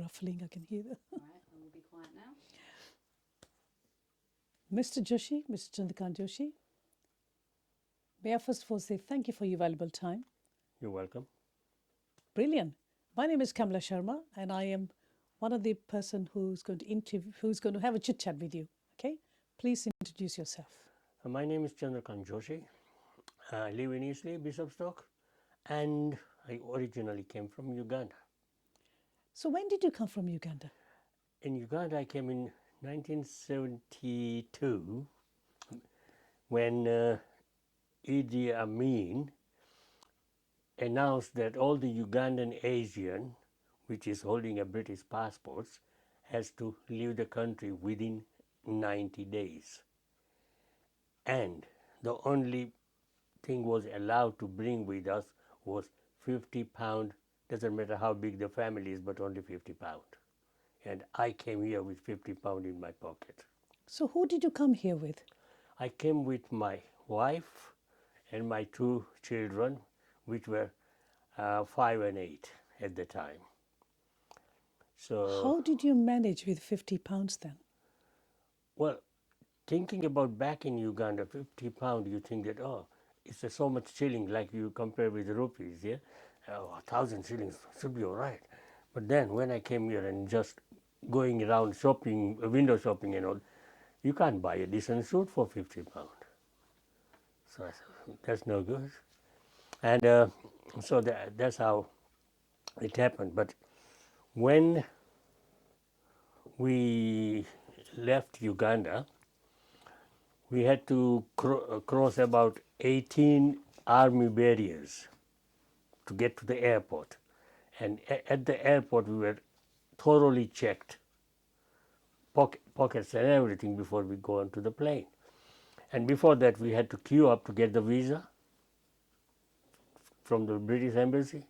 ruffling, I can hear that. All right, and we'll be quiet now. Mr. Joshi, Mr. Chandrakant Joshi, may I first of all say thank you for your valuable time. You're welcome. Brilliant. My name is Kamala Sharma, and I am one of the person who's going to have a chit chat with you. Okay, please introduce yourself. My name is Chandrakant Joshi. I live in Eastleigh, Bishopstoke, and I originally came from Uganda. So when did you come from Uganda? In Uganda, I came in 1972 when Idi Amin announced that all the Ugandan Asian, which is holding a British passport, has to leave the country within 90 days. And the only thing was allowed to bring with us was 50 pound, doesn't matter how big the family is, but only 50 pound. And I came here with 50 pound in my pocket. So who did you come here with? I came with my wife and my 2 children, which were 5 and 8 at the time. So, How did you manage with 50 pounds then? well, thinking about back in Uganda, 50 pound, you think that, oh, it's so much shilling, like you compare with rupees, yeah? Oh, 1,000 shillings should be all right. But then when I came here and just going around shopping, window shopping and all, you can't buy a decent suit for 50 pound. So I said, that's no good. And so that's how it happened. But when we left Uganda, we had to cross about 18 army barriers to get to the airport. And at the airport, we were thoroughly checked, pockets and everything, before we go onto the plane. And before that, we had to queue up to get the visa from the British Embassy.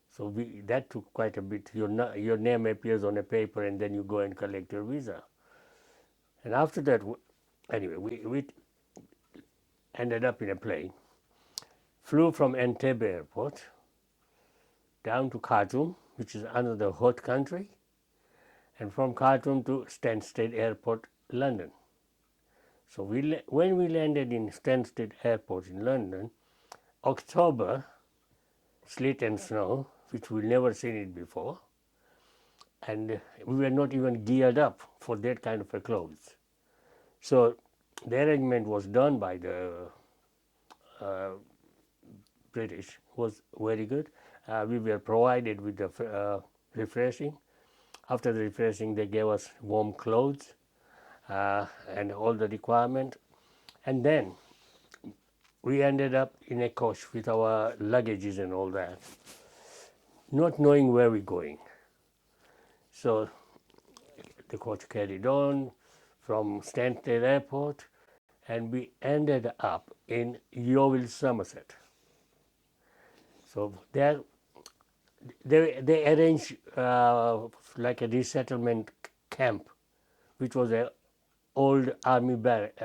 So that took quite a bit. Your name appears on a paper, and then you go and collect your visa. And after that, anyway, we ended up in a plane, flew from Entebbe Airport down to Khartoum, which is another hot country, and from Khartoum to Stansted Airport, London. So when we landed in Stansted Airport in London, October, sleet and snow, which we've never seen it before, and we were not even geared up for that kind of a clothes. So the arrangement was done by the British, was very good. We were provided with the refreshing. After the refreshing, they gave us warm clothes and all the requirement. And then we ended up in a coach with our luggages and all that, not knowing where we're going. So the coach carried on from Stansted Airport, and we ended up in Yeovil, Somerset. So there, they arranged like a resettlement camp, which was a old army barrack,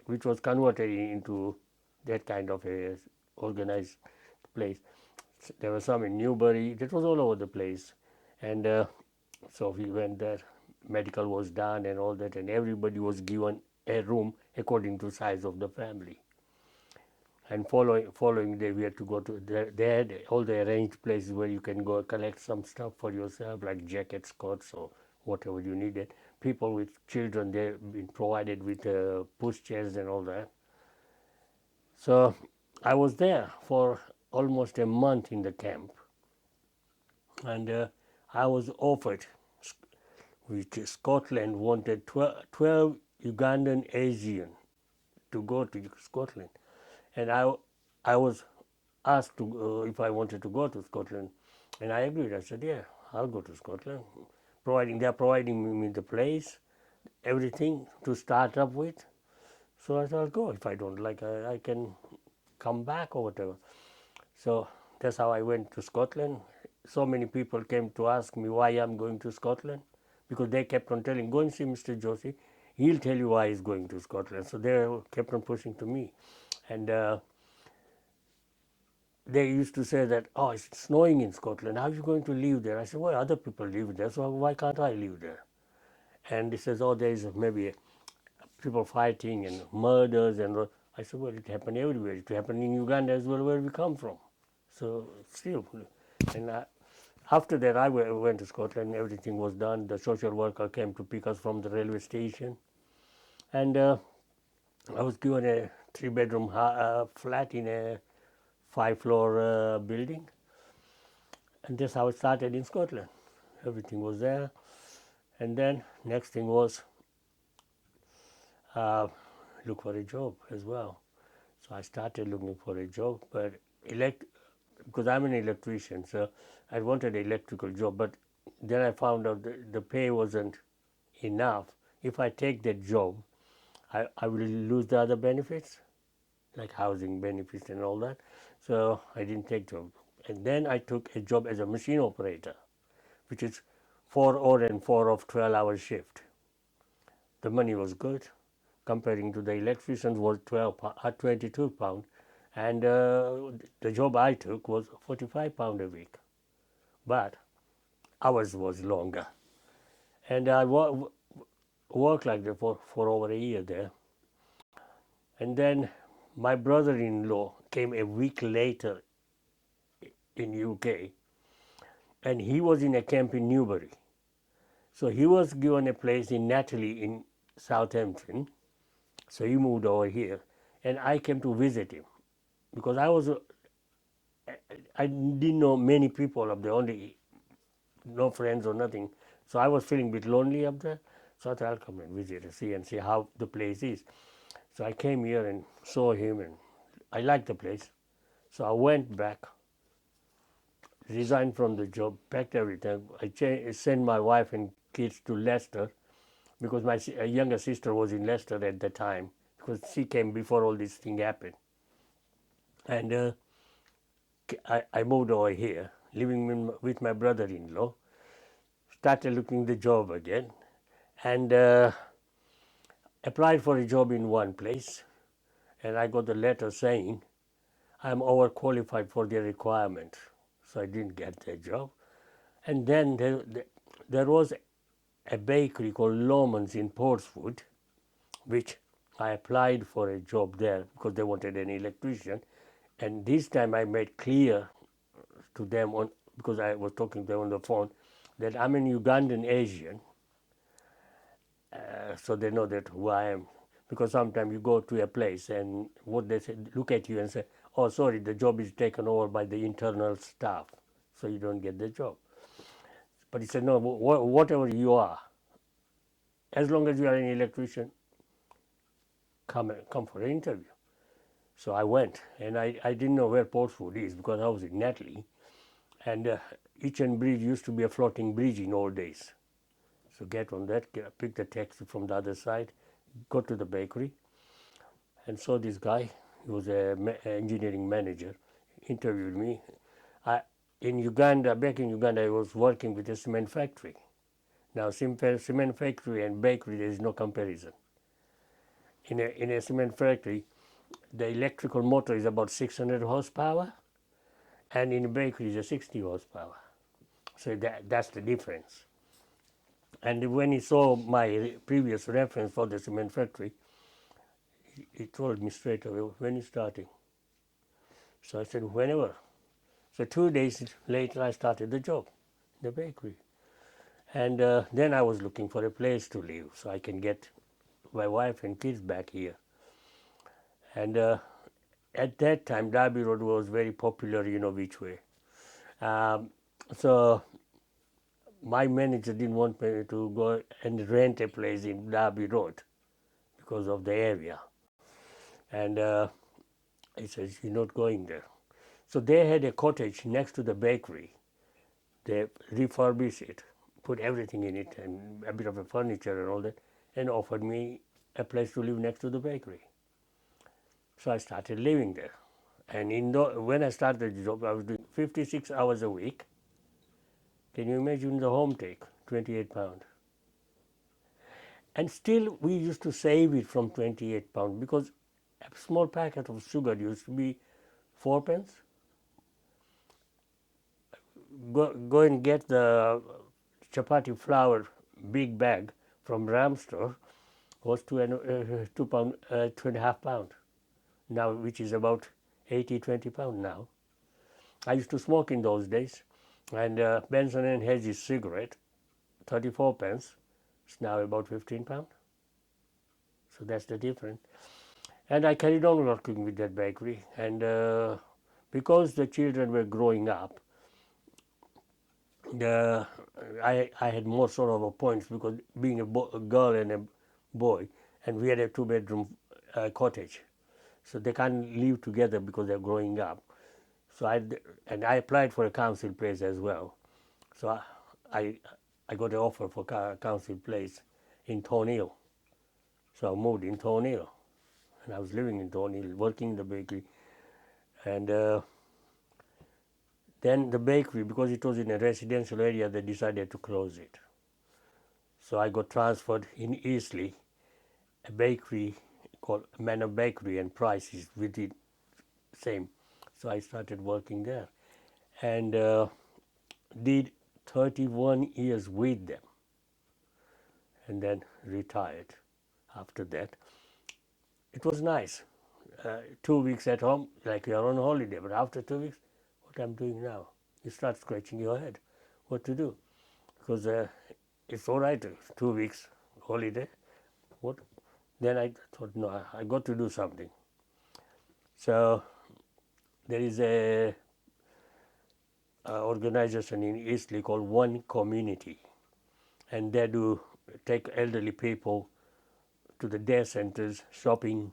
which was converted into that kind of a organized place. There were some in Newbury. That was all over the place, and so we went there. Medical was done and all that, and everybody was given a room according to size of the family. And following day, we had to go to they had all the arranged places where you can go collect some stuff for yourself, like jackets, coats, or whatever you needed. People with children, they've been provided with push chairs and all that. So I was there for almost a month in the camp, and I was offered, which Scotland wanted 12 Ugandan Asian to go to Scotland, and I was asked to if I wanted to go to Scotland, and I agreed. I said, yeah, I'll go to Scotland, providing they are providing me the place, everything to start up with. So I said, I'll go. If I don't like, I can come back or whatever. So that's how I went to Scotland. So many people came to ask me why I'm going to Scotland, because they kept on telling, go and see Mr. Joshi, he'll tell you why he's going to Scotland. So they kept on pushing to me. And they used to say that, oh, it's snowing in Scotland. How are you going to live there? I said, well, other people live there, so why can't I live there? And he says, oh, there is maybe people fighting and murders. And I said, well, it happened everywhere. It happened in Uganda as well, where we come from. So still, and after that, I went to Scotland. Everything was done. The social worker came to pick us from the railway station, and I was given a three-bedroom flat in a five-floor building, and that's how it started in Scotland. Everything was there, and then next thing was uh, look for a job as well. So I started looking for a job, but because I'm an electrician, so I wanted an electrical job, but then I found out the pay wasn't enough. If I take that job, I will lose the other benefits, like housing benefits and all that. So I didn't take job. And then I took a job as a machine operator, which is 4 on and 4 off 12-hour shift. The money was good. Comparing to the electricians was 22 pound, and the job I took was 45 pound a week, but hours was longer, and I worked like that for over a year there, and then my brother-in-law came a week later in UK, and he was in a camp in Newbury, so he was given a place in Natalie in Southampton, so he moved over here, and I came to visit him because I didn't know many people up there, only no friends or nothing. So I was feeling a bit lonely up there. So I thought I'll come and visit and see how the place is. So I came here and saw him, and I liked the place. So I went back, resigned from the job, packed everything. I sent my wife and kids to Leicester because my younger sister was in Leicester at the time because she came before all this thing happened. And I moved over here, living with my brother-in-law. Started looking the job again, and applied for a job in one place, and I got the letter saying I'm overqualified for their requirement, so I didn't get that job. And then there was a bakery called Lomans in Portswood, which I applied for a job there because they wanted an electrician, and this time I made clear to them because I was talking to them on the phone that I'm an Ugandan Asian, so they know that who I am. Because sometimes you go to a place and what they say, look at you and say, oh, sorry, the job is taken over by the internal staff, so you don't get the job. But he said, no, whatever you are, as long as you are an electrician, come for an interview. So I went, and I didn't know where Portswood is because I was in Natalie, and Itchen Bridge used to be a floating bridge in old days. So get on that, pick the taxi from the other side, go to the bakery, and saw this guy. He was an engineering manager. Interviewed me. In Uganda, back in Uganda, I was working with a cement factory. Now, cement factory and bakery, there is no comparison. In a cement factory, the electrical motor is about 600 horsepower, and in a bakery, it's 60 horsepower. So that's the difference. And when he saw my previous reference for the cement factory, he told me straight away, when are you starting? So I said, whenever. So 2 days later, I started the job, the bakery. And then I was looking for a place to live so I can get my wife and kids back here. And at that time, Derby Road was very popular, you know which way. So my manager didn't want me to go and rent a place in Derby Road because of the area. And he says, you're not going there. So they had a cottage next to the bakery. They refurbished it, put everything in it and a bit of a furniture and all that, and offered me a place to live next to the bakery. So I started living there. And when I started the job, I was doing 56 hours a week. Can you imagine the home take? 28 pounds. And still we used to save it from 28 pounds because a small packet of sugar used to be 4 pence. go and get the chapati flour big bag from Ram store was 2 pound, 2.5 pound now, which is about 80-20 pound now. I used to smoke in those days, and Benson and Hedges cigarette, 34 pence, it's now about 15 pound. So that's the difference. And I carried on working with that bakery, and because the children were growing up, the I had more sort of a points because being a girl and a boy, and we had a 2-bedroom cottage, so they can't live together because they're growing up. So I applied for a council place as well. So I got an offer for council place in Thornhill. So I moved in Thornhill, and I was living in Thornhill, working in the bakery, and then the bakery, because it was in a residential area, they decided to close it. So I got transferred in Eastleigh, a bakery called Manor Bakery, and price is with it same. So I started working there, and did 31 years with them, and then retired after that. It was nice. 2 weeks at home, like you're on holiday, but after 2 weeks, what I'm doing now? You start scratching your head, what to do? Because it's all right, 2 weeks holiday. What? Then I thought, no, I got to do something. So there is a organization in Eastleigh called One Community, and they do take elderly people to the day centers, shopping,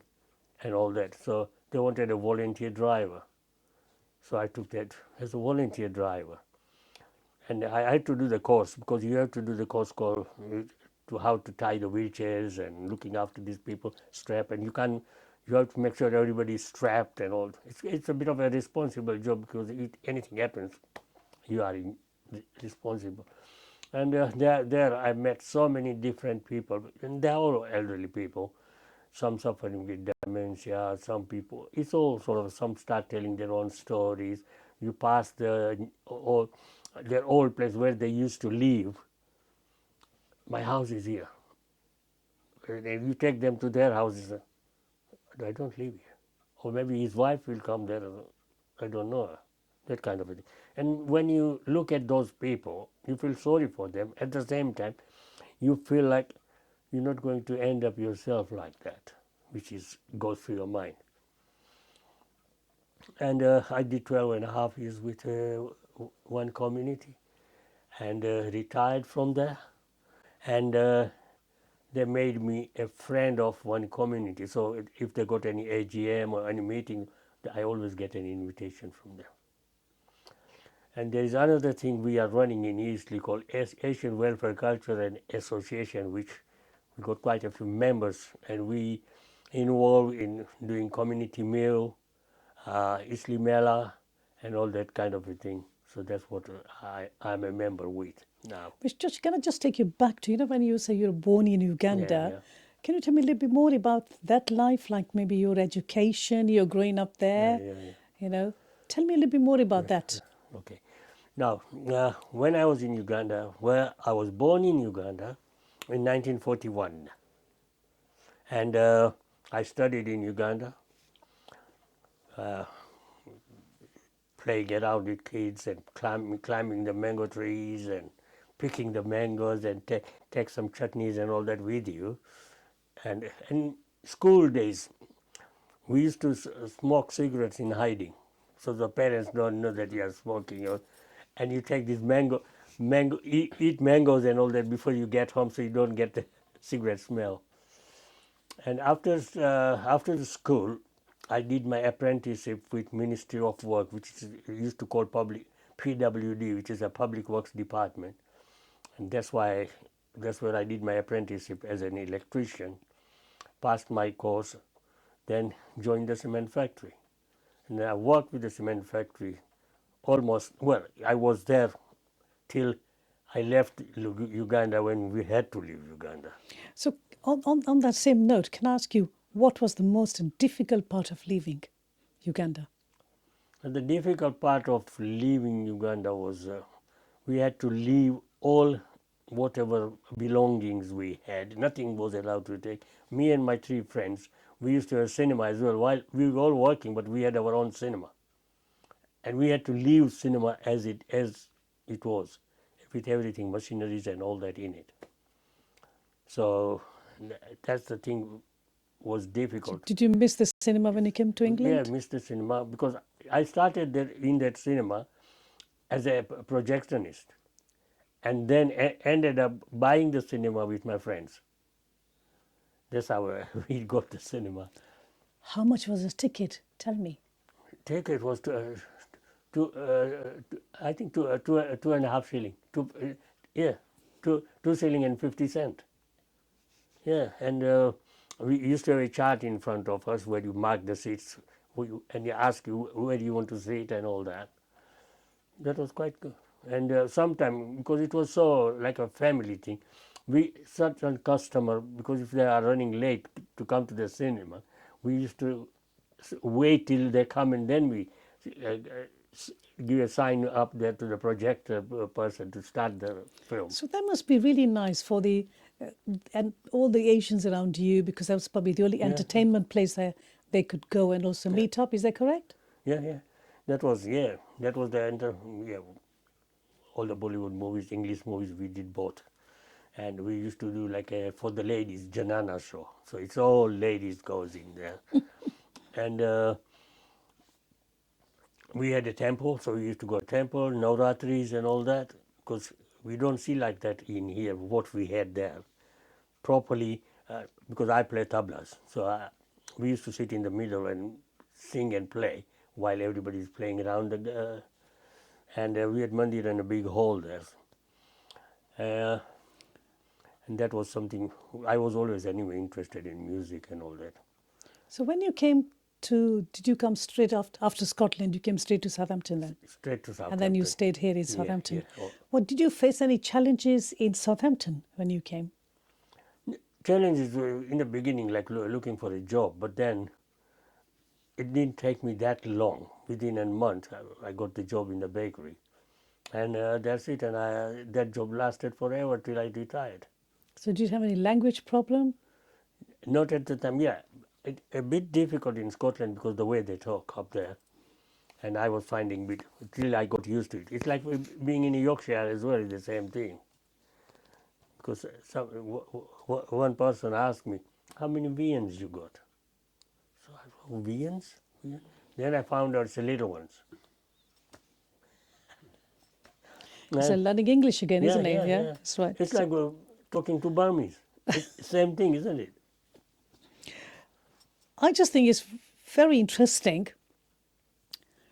and all that. So they wanted a volunteer driver. So I took that as a volunteer driver. And I had to do the course because you have to do the course called to how to tie the wheelchairs and looking after these people, strap, and you have to make sure everybody is strapped and all. It's a bit of a responsible job because if anything happens, you are responsible. And there I met so many different people, and they're all elderly people. Some suffering with dementia, some people, it's all sort of, some start telling their own stories. You pass their old place where they used to live. My house is here. And if you take them to their houses, I don't live here. Or maybe his wife will come there, I don't know, that kind of a thing. And when you look at those people, you feel sorry for them. At the same time, you feel like you're not going to end up yourself like that, which goes through your mind. And I did 12.5 years with One Community, and retired from there. And they made me a friend of One Community. So if they got any AGM or any meeting, I always get an invitation from them. And there is another thing we are running in Eastleigh called Asian Welfare Culture and Association, which we got quite a few members, and we involved in doing community meal, Eastleigh Mela, and all that kind of a thing. So that's what I'm a member with now. But Joshi, can I just take you back to, when you say you're born in Uganda, Yeah. can you tell me a little bit more about that life, like maybe your education, you're growing up there, Tell me a little bit more about that. Okay. Now, when I was in Uganda, where I was born in Uganda in 1941, and I studied in Uganda, playing around with kids and climbing the mango trees and picking the mangoes and take some chutneys and all that with you. And in school days, we used to smoke cigarettes in hiding, so the parents don't know that you are smoking. And you take this eat mangoes and all that before you get home, so you don't get the cigarette smell. And after the school, I did my apprenticeship with Ministry of Work, which is used to call PWD, which is a Public Works Department, and that's where I did my apprenticeship as an electrician. Passed my course, then joined the cement factory, and I worked with the cement factory I was there till I left Uganda when we had to leave Uganda. So on that same note, can I ask you, what was the most difficult part of leaving Uganda? And the difficult part of leaving Uganda was we had to leave all whatever belongings we had. Nothing was allowed to take. Me and my three friends, we used to have cinema as well. While we were all working, but we had our own cinema, and we had to leave cinema as it was, with everything, machineries and all that in it. So that's the thing was difficult. Did you miss the cinema when you came to Yeah, England? missed the cinema because I started there in that cinema as a projectionist, and then ended up buying the cinema with my friends. That's how we got the cinema. How much was the ticket? Tell me. Ticket was I think two and a half shilling. Yeah, two shilling and 50 cent. Yeah, and we used to have a chart in front of us where you mark the seats, and you ask you where you want to sit and all that. That was quite good. And sometime, because it was so like a family thing, we certain customer, because if they are running late to come to the cinema, we used to wait till they come, and then we give a sign up there to the projector person to start the film. So that must be really nice for the and all the Asians around you, because that was probably the only entertainment place that they could go and also meet up. Is that correct? Yeah. That was all the Bollywood movies, English movies, we did both. And we used to do like a for the ladies Janana show. So it's all ladies goes in there. And we had a temple, so we used to go to temple, Navratris and all that, because we don't see like that in here, what we had there properly, because I play tablas. So we used to sit in the middle and sing and play while everybody is playing around. And we had mandir and a big hall there. And that was something, I was always anyway interested in music and all that. So when you came did you come straight after Scotland? You came straight to Southampton then? Straight to Southampton. And then you stayed here in Southampton. Yeah. What did you face any challenges in Southampton when you came? Challenges were in the beginning, like looking for a job, but then it didn't take me that long. Within a month, I got the job in the bakery, and that's it. And that job lasted forever till I retired. So did you have any language problem? Not at the time. Yeah, a bit difficult in Scotland because the way they talk up there, and I was finding it till I got used to it. It's like being in Yorkshire as well. It's the same thing. Because one person asked me, "How many VNs you got?" So I go, "VNs?" Then I found out it's the little ones. So learning English again, isn't it? Yeah. That's right. It's like talking to Burmese. It's same thing, isn't it? I just think it's very interesting.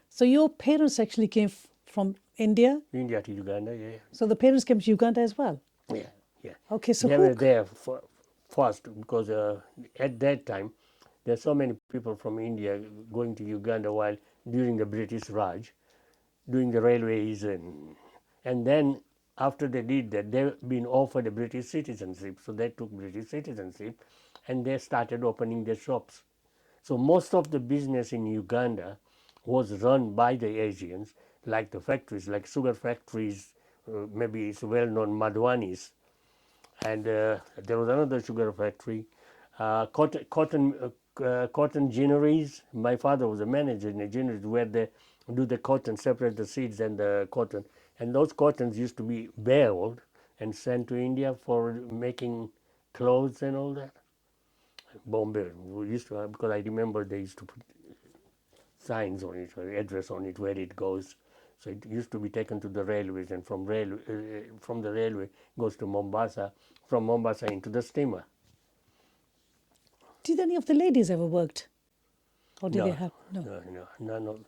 So your parents actually came from India. India to Uganda, yeah. So the parents came to Uganda as well. Yeah. Okay, so they were there first because at that time there's so many people from India going to Uganda while during the British Raj, doing the railways, and then after they did that, they've been offered a British citizenship. So they took British citizenship and they started opening their shops. So most of the business in Uganda was run by the Asians, like the factories, like sugar factories, maybe it's well known Madhwanis, and there was another sugar factory, cotton ginneries. My father was a manager in a ginnery where they do the cotton, separate the seeds and the cotton, and those cottons used to be baled and sent to India for making clothes and all that. Bombay, we used to have, because I remember they used to put signs on it, or address on it, where it goes. So it used to be taken to the railways, and from the railway goes to Mombasa, from Mombasa into the steamer. did any of the ladies ever worked? Or did they have? No. None of,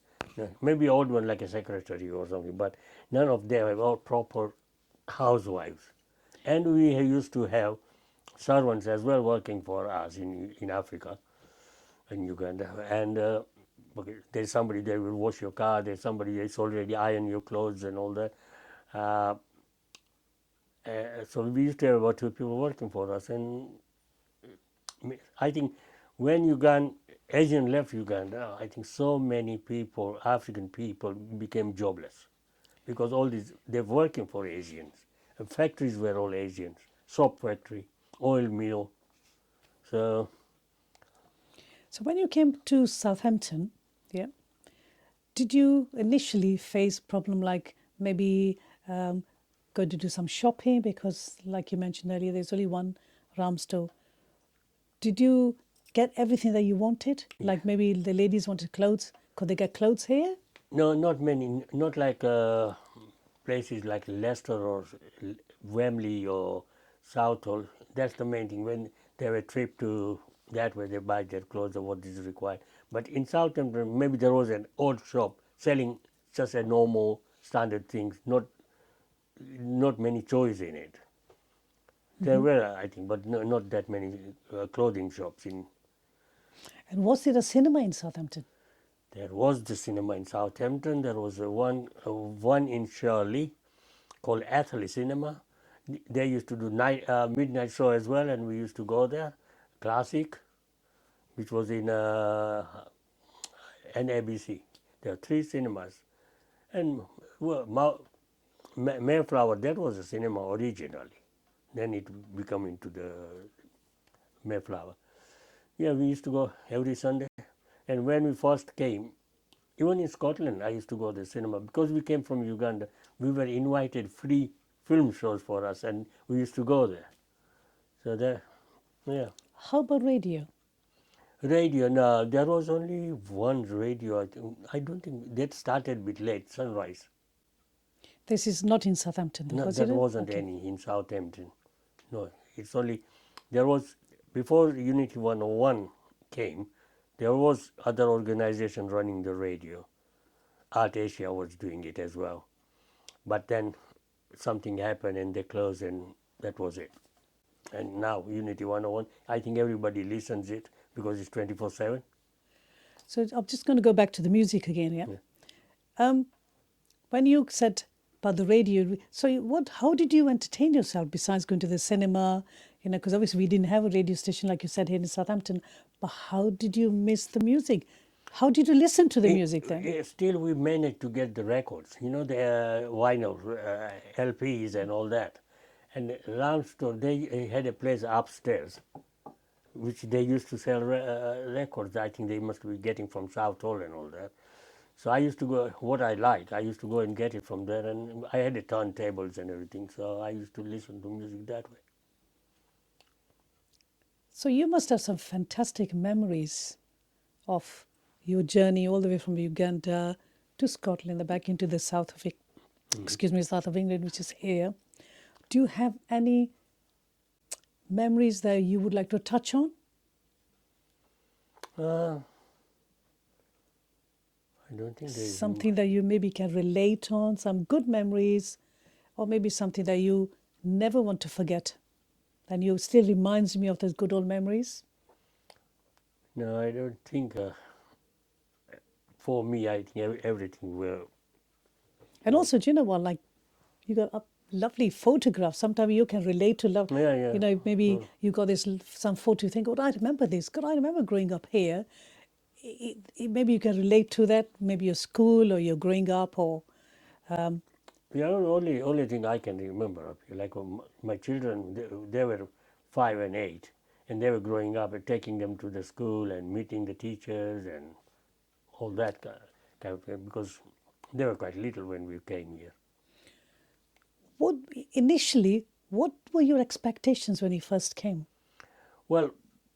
maybe odd one like a secretary or something, but none of them were all proper housewives. And we used to have servants as well working for us in Africa, in Uganda. And there's somebody there will wash your car, there's somebody that's already iron your clothes and all that. So we used to have about 2 people working for us. And I think when Asian left Uganda, I think so many people, African people, became jobless because all these, they're working for Asians. And factories were all Asians, soap factory, oil mill. So So when you came to Southampton, yeah, did you initially face problem like maybe going to do some shopping because, like you mentioned earlier, there's only one Ram store. Did you get everything that you wanted? Like maybe the ladies wanted clothes. Could they get clothes here? no, not many, not like places like Leicester or Wembley or Southall. That's the main thing. When they have a trip to that way, they buy their clothes or what is required. But in Southampton, maybe there was an old shop selling just a normal standard things, not many choice in it. There were, I think, but no, not that many clothing shops in. And was there a cinema in Southampton? There was the cinema in Southampton. There was one in Shirley called Atherley Cinema. They used to do midnight show as well, and we used to go there. Classic, which was in NABC. There are three cinemas, and well, Mayflower, that was a cinema originally. Then it became into the Mayflower. Yeah, we used to go every Sunday. And when we first came, even in Scotland, I used to go to the cinema because we came from Uganda. We were invited free film shows for us, and we used to go there. So there, yeah. How about radio? Radio, no, there was only one radio. I don't think that started with late sunrise. This is not in Southampton, No, was that it? wasn't Okay. any in Southampton. No, it's only there was before Unity 101 came. There was other organization running the radio. Art Asia was doing it as well, but then something happened and they closed, and that was it. And now Unity 101, I think everybody listens it because it's 24/7. So I'm just going to go back to the music again, yeah? When you said about the radio, so how did you entertain yourself besides going to the cinema? You know, because obviously we didn't have a radio station like you said here in Southampton. But how did you miss the music? How did you listen to the music then? Still, we managed to get the records, the vinyl, LPs and all that. And Ram Store, they had a place upstairs, which they used to sell records. I think they must be getting from Southall and all that. So I used to go, what I like, I used to go and get it from there. And I had the turntables and everything, so I used to listen to music that way. So you must have some fantastic memories of your journey all the way from Uganda to Scotland and back into the south of south of England, which is here. Do you have any memories that you would like to touch on? I don't think there is Something that you maybe can relate on, some good memories, or maybe something that you never want to forget, and you still reminds me of those good old memories. No, I don't think. For me, I think everything will. And also, do you know what? Like, you got a lovely photograph. Sometimes you can relate to love. Yeah, yeah. You know, maybe you got some photo. You think, oh, I remember this. God, I remember growing up here. Maybe you can relate to that. Maybe your school or your growing up, or Yeah, only thing I can remember of like my children, they were 5 and 8, and they were growing up and taking them to the school and meeting the teachers and all that kind of thing, because they were quite little when we came here. what initially, what were your expectations when you first came? Well,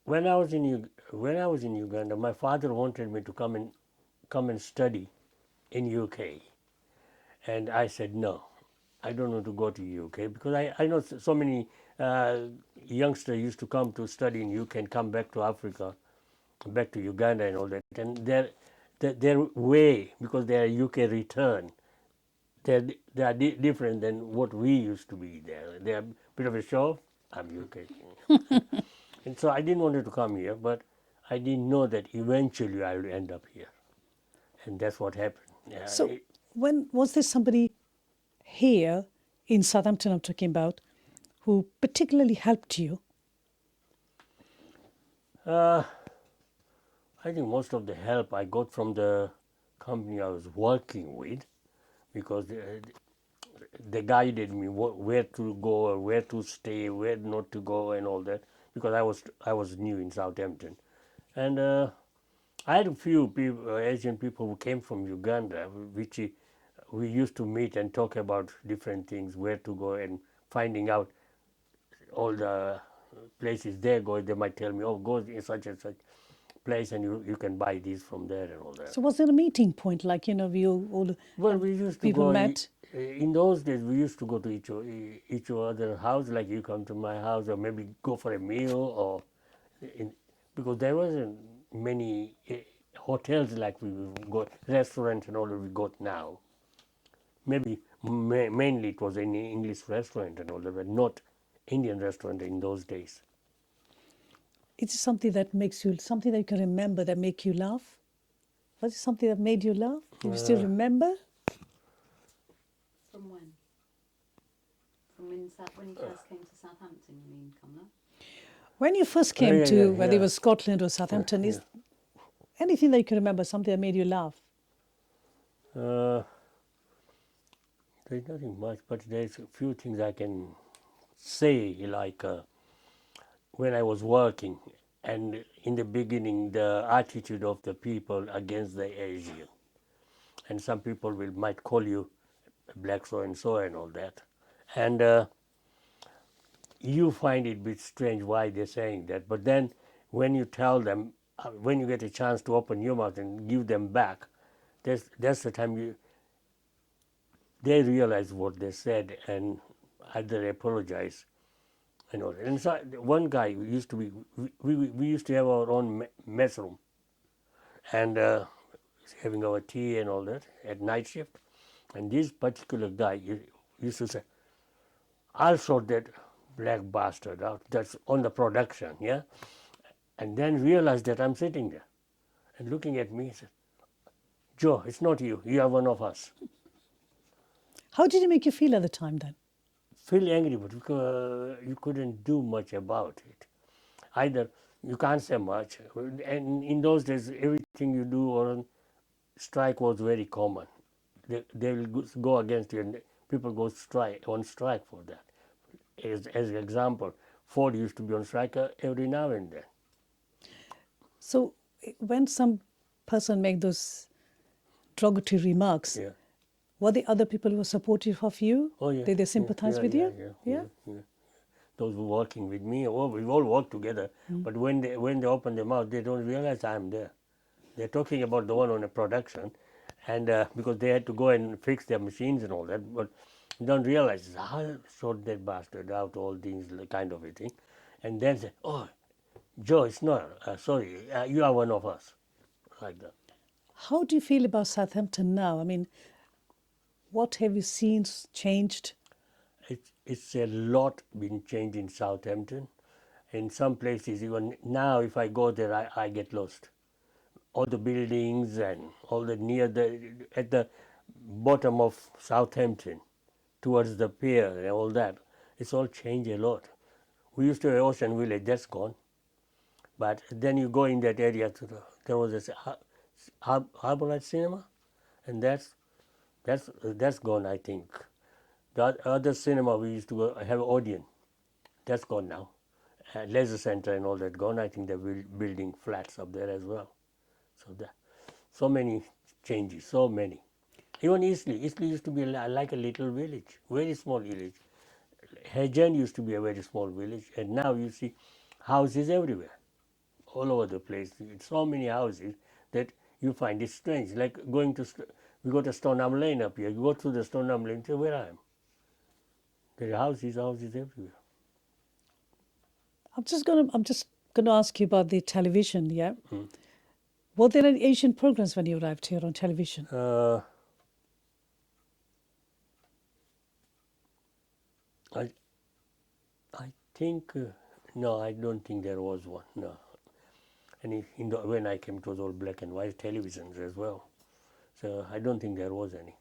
when I was in Uganda, my father wanted me to come and study in UK, and I said no. I don't want to go to UK because I know so many youngsters used to come to study in UK and come back to Africa, back to Uganda and all that. And their way, because they are UK return, they are different than what we used to be there. They are a bit of a show. I'm UK. And so I didn't want to come here, but I didn't know that eventually I will end up here. And that's what happened. So, when was there somebody here in Southampton, I'm talking about, who particularly helped you? I think most of the help I got from the company I was working with, because they guided me where to go or where to stay, where not to go, and all that, because I was new in Southampton, and I had a few people, Asian people who came from Uganda, which we used to meet and talk about different things, where to go, and finding out all the places they go. They might tell me, oh, go in such and such place, and you can buy these from there and all that. So was there a meeting point, like, we all the Well, we used to people go. met? In those days, we used to go to each other house, like you come to my house, or maybe go for a meal, or in, because there wasn't many hotels like we got, restaurants and all that we got now. Maybe mainly it was an English restaurant and all that, but not Indian restaurant in those days. Is it something that makes you, something that you can remember that make you laugh? Was it something that made you laugh? Do you still remember? From when? From when you first came to Southampton, you mean, Kamla? When you first came yeah, to, yeah, whether it yeah. was Scotland or Southampton, is anything that you can remember, something that made you laugh? There's nothing much, but there's a few things I can say, like when I was working, and in the beginning, the attitude of the people against the Asian, and some people might call you black so and all that, and you find it a bit strange why they're saying that, but then when you tell them, when you get a chance to open your mouth and give them back, that's the time they realize what they said and either apologize and all. And so one guy used to be, we used to have our own mess room, and having our tea and all that at night shift. And this particular guy used to say, I'll sort that black bastard out. That's on the production, yeah? And then realized that I'm sitting there and looking at me, he said, Joe, it's not you. You are one of us. How did it make you feel at the time then? Feel angry, but you couldn't do much about it. Either you can't say much, and in those days, everything you do on strike was very common. They will go against you, and people go on strike for that. As an example, Ford used to be on strike every now and then. So when some person make those derogatory remarks, Yeah. were the other people who were supportive of you? Oh yeah. Did they sympathize yeah, with yeah, you? Yeah. Those who working with me, we all work together. But when they open their mouth, they don't realize I'm there. They're talking about the one on the production, and because they had to go and fix their machines and all that, but you don't realize I'll sort that bastard out, all things kind of a thing, and then say, "Oh, Joe, it's not. Sorry, you are one of us," like that. How do you feel about Southampton now? I mean, what have you seen changed? It's a lot been changed in Southampton. In some places, even now, if I go there, I get lost. All the buildings and all the at the bottom of Southampton, towards the pier and all that, it's all changed a lot. We used to have Ocean Village, that's gone. But then you go in that area, there was this Harbour Light Cinema, and that's gone, I think. The other cinema we used to go, have Odeon, that's gone now. Leisure Centre and all that gone. I think they're building flats up there as well. So many changes, so many. Even Eastleigh used to be like a little village, very small village. Hedgen used to be a very small village, and now you see houses everywhere, all over the place. So many houses that you find it strange. Like we go to Stoneham Lane up here. You go through the Stoneham Lane, say where I am. There are houses everywhere. I'm just gonna ask you about the television. Yeah, were there any Asian programs when you arrived here on television? I I think no, I don't think there was one. No, and when I came, it was all black and white televisions as well. So I don't think there was any.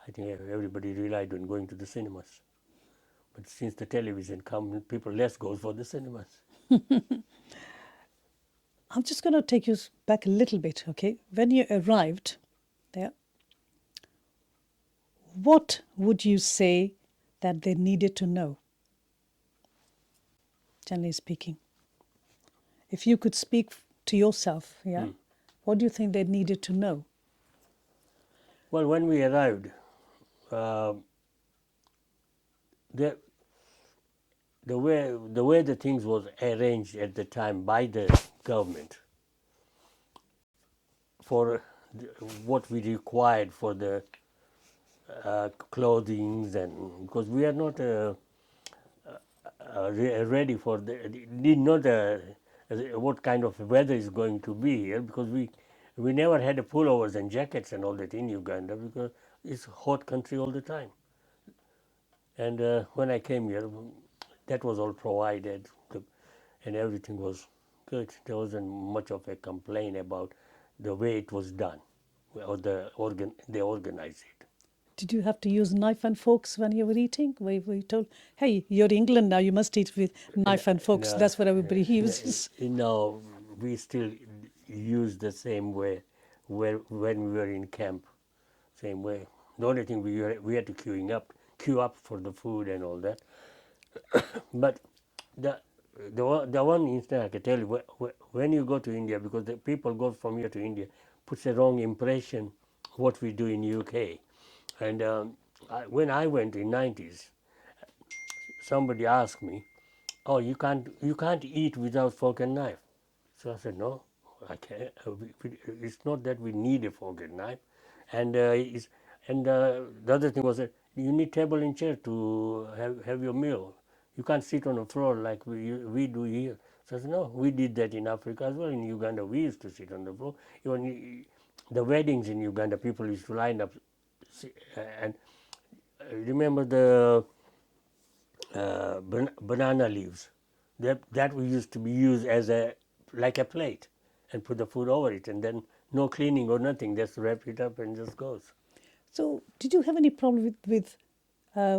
I think everybody relied on going to the cinemas. But since the television come, people less goes for the cinemas. I'm just gonna take you back a little bit. Okay, when you arrived, yeah, what would you say that they needed to know? Generally speaking, if you could speak to yourself, yeah, what do you think they needed to know? Well, when we arrived, the the way the things was arranged at the time by the government for what we required for the clothing, and because we are not ready for did not what kind of weather is going to be here, because we never had a pullovers and jackets and all that in Uganda, because it's a hot country all the time. And when I came here, that was all provided, and everything was good. There wasn't much of a complaint about the way it was done, or they organized it. Did you have to use knife and forks when you were eating? Were you told, hey, you're England now, you must eat with knife and forks? No, That's what everybody uses. no, we still use the same way when we were in camp, same way. The only thing we had to queue up for the food and all that. But the the one instance I can tell you, when you go to India, because the people go from here to India, puts a wrong impression what we do in UK. And when I went in 90s, somebody asked me, "Oh, you can't eat without fork and knife." So I said, "No, I can't. It's not that we need a fork and knife." And the other thing was that you need table and chair to have your meal. You can't sit on the floor like we do here. So I said, "No, we did that in Africa as well. In Uganda, we used to sit on the floor. Even the weddings in Uganda, people used to line up, and remember the banana leaves. That we used to be used as a like a plate, and put the food over it, and then no cleaning or nothing. Just wrap it up and just goes." So, did you have any problem with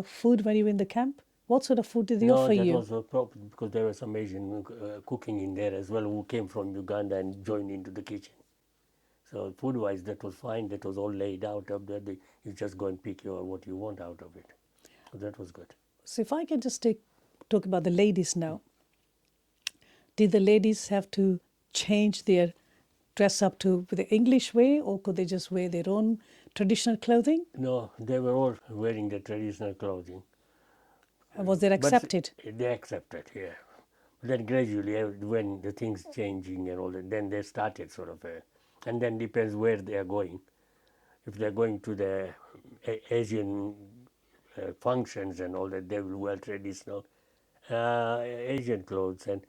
food when you were in the camp? What sort of food did they No, offer that you? was a problem, because there was some Asian cooking in there as well, who came from Uganda and joined into the kitchen. So food-wise, that was fine. That was all laid out up there. You just go and pick what you want out of it. So that was good. So, if I can just talk about the ladies now, did the ladies have to change their dress up to the English way, or could they just wear their own traditional clothing? No, they were all wearing the traditional clothing. And was that But accepted? they accepted, yeah. Then gradually, when the things changing and all that, then they started sort of and then depends where they are going. If they're going to the Asian functions and all that, they will wear traditional Asian clothes, and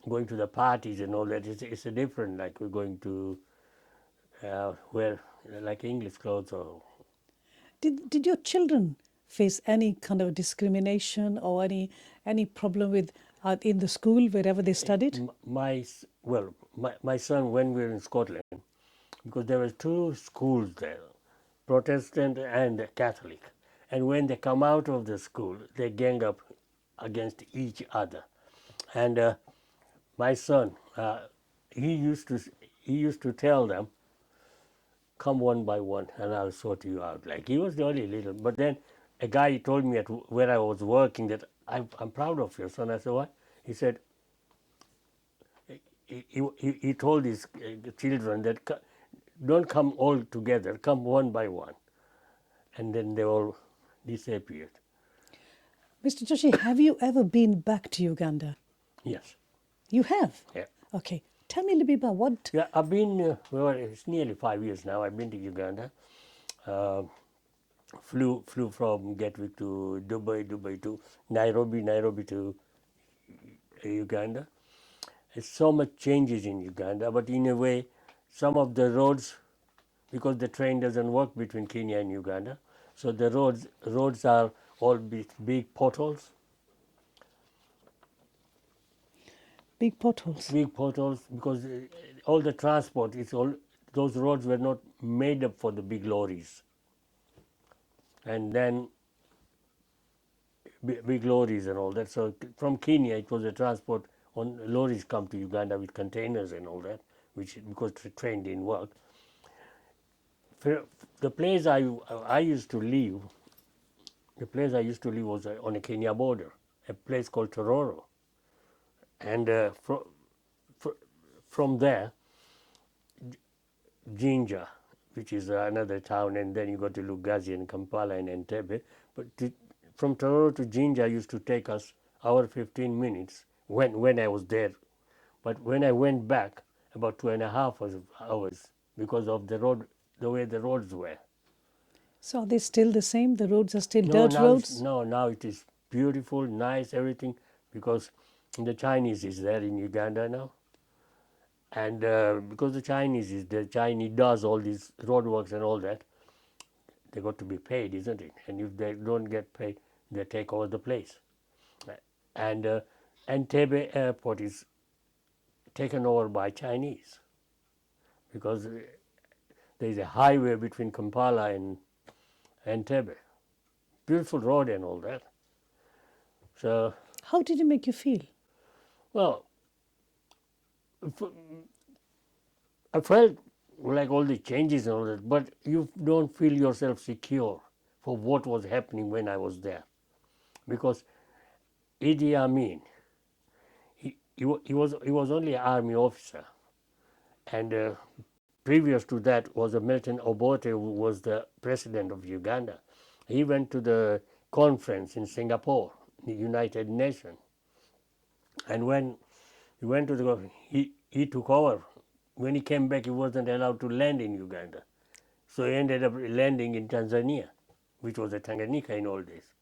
going to the parties and all that, it's a different, like we're going to wear like English clothes. Or Did your children face any kind of discrimination or any problem with in the school wherever they studied? my son, when we were in Scotland, because there were two schools there, Protestant and Catholic, and when they come out of the school, they gang up against each other. And my son, he used to he used to tell them, "Come one by one, and I'll sort you out." Like, he was the only little. But then a guy told me at where I was working that I'm proud of your son. I said, "What?" He said, he told his children that don't come all together, come one by one. And then they all disappeared. Mr. Joshi, have you ever been back to Uganda? Yes. You have? Yeah. Okay. Tell me a little bit about what. Yeah, I've been, well, it's nearly 5 years now. I've been to Uganda. Uh, flew from Gatwick to Dubai, Dubai to Nairobi, Nairobi to Uganda. There's so much changes in Uganda, but in a way, some of the roads, because the train doesn't work between Kenya and Uganda, so the roads are all big potholes. Big potholes. Big potholes, because all the transport, those roads were not made up for the big lorries. And then big lorries and all that. So from Kenya, it was a transport on lorries come to Uganda with containers and all that, which because the train didn't work. the place I used to live, the place I used to live was on a Kenya border, a place called Tororo. And from there, Jinja, which is another town, and then you go to Lugazi and Kampala and Entebbe. But from Tororo to Jinja used to take us hour 15 minutes when I was there. But when I went back, about 2.5 hours because of the road, the way the roads were. So are they still the same? The roads are still No, dirt roads? now it is beautiful, nice, everything, because the Chinese is there in Uganda now. And because the Chinese does all these roadworks and all that, they got to be paid, isn't it? And if they don't get paid, they take over the place. And Entebbe airport is taken over by Chinese because there is a highway between Kampala and Entebbe. Beautiful road and all that. So, How did it make you feel? well, I felt like all the changes and all that, but you don't feel yourself secure for what was happening when I was there. Because Idi Amin, he was only an army officer, and previous to that was Milton Obote, who was the president of Uganda. He went to the conference in Singapore, the United Nations, and when he went to he took over. When he came back, he wasn't allowed to land in Uganda, so he ended up landing in Tanzania, which was a Tanganyika in old days.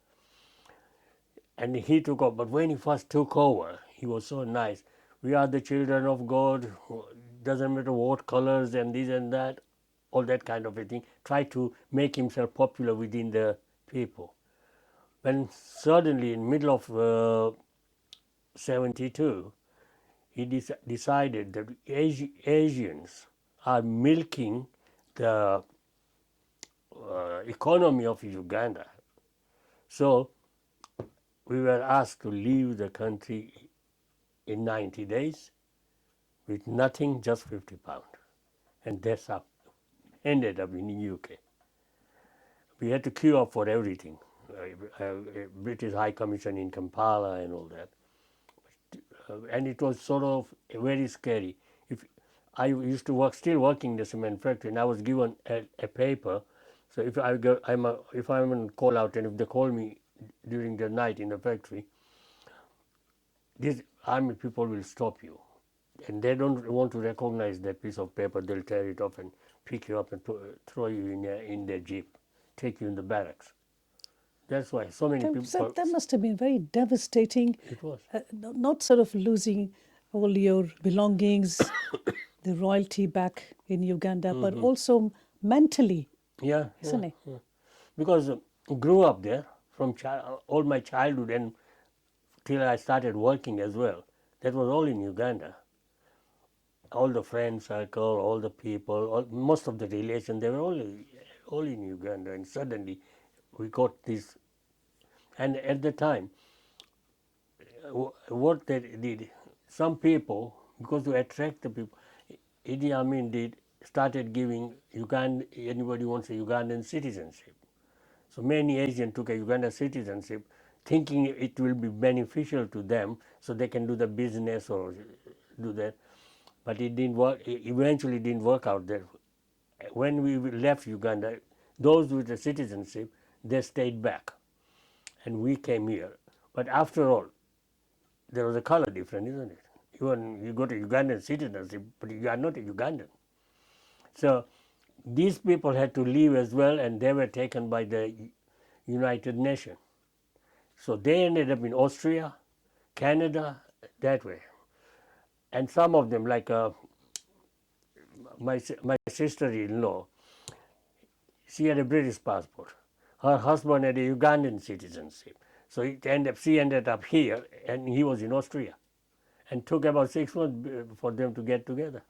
And he took over. But when he first took over, he was so nice. We are the children of God. Doesn't matter what colors and this and that, all that kind of a thing. Try to make himself popular within the people. When suddenly, in middle of 72, he decided that Asians are milking the economy of Uganda. So we were asked to leave the country in 90 days with nothing, just £50. And that's up. Ended up in the UK. We had to queue up for everything. British High Commission in Kampala and all that. And it was sort of very scary. If I used to still working in the cement factory, and I was given a paper. So if if I'm on call out, and if they call me during the night in the factory, these army people will stop you, and they don't want to recognize that piece of paper. They'll tear it off and pick you up and throw you in their jeep, take you in the barracks. That's why so many people. That must have been very devastating. It was. Not sort of losing all your belongings, the royalty back in Uganda, but also mentally, Yeah, isn't it? yeah. Because I grew up there from all my childhood and till I started working as well. That was all in Uganda. All the friend circle, all the people, most of the relations, they were all in Uganda. And suddenly we got this. And at the time, what they did, some people, because to attract the people, Idi Amin started giving anybody wants a Ugandan citizenship. So many Asians took a Uganda citizenship, thinking it will be beneficial to them, so they can do the business or do that. But it didn't work. It eventually didn't work out there. When we left Uganda, those with the citizenship, they stayed back, and we came here. But after all, there was a color difference, isn't it? You got a Ugandan citizenship, but you are not a Ugandan. So these people had to leave as well, and they were taken by the United Nations. So they ended up in Austria, Canada, that way. And some of them, like my sister-in-law, she had a British passport. Her husband had a Ugandan citizenship. So she ended up here, and he was in Austria. And took about 6 months for them to get together.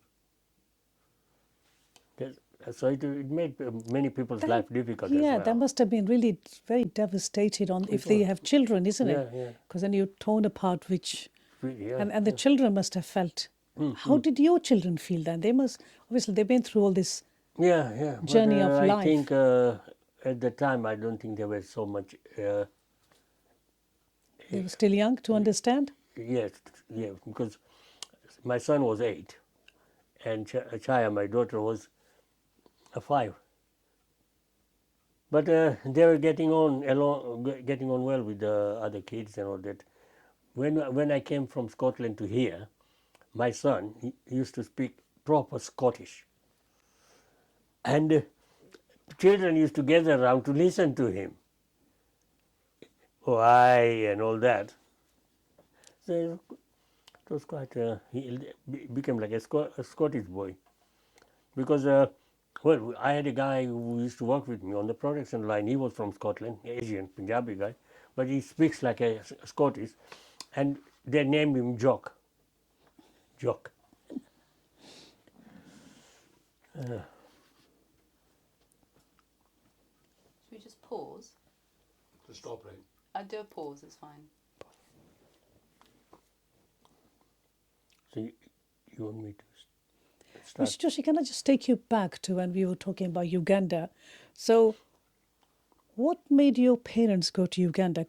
So it made many people's life difficult as well. Yeah, that must have been really very devastating if they have children, isn't it? Yeah, yeah. Because then you're torn apart, Yeah. and the children must have felt. How did your children feel then? They must, obviously, they've been through all this Yeah. journey But of I life? think at the time I don't think there was so much. They were still young to understand. Yes, yeah, because my son was 8, and Chaya, my daughter, was 5. But they were getting on well with the other kids and all that. When I came from Scotland to here, my son he used to speak proper Scottish, and children used to gather around to listen to him. Why and all that. So it was quite. He became like a Scottish boy because. Well, I had a guy who used to work with me on the production line. He was from Scotland, Asian, Punjabi guy, but he speaks like a Scottish, and they named him Jock. Jock. Should we just pause? To stop it. I do a pause, it's fine. So you want me to start? Mr. Joshi, can I just take you back to when we were talking about Uganda? So, what made your parents go to Uganda?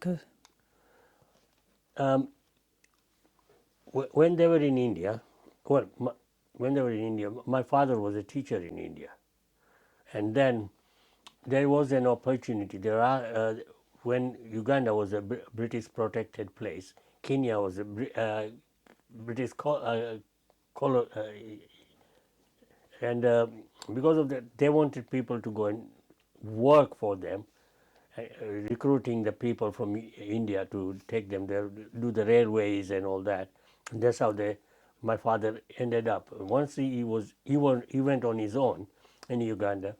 Um, when they were in India, well, when they were in India, my father was a teacher in India, and then there was an opportunity. When Uganda was a British protected place, Kenya was a British and because of that, they wanted people to go and work for them, recruiting the people from India to take them there, do the railways and all that. And that's how my father ended up. Once he went on his own in Uganda,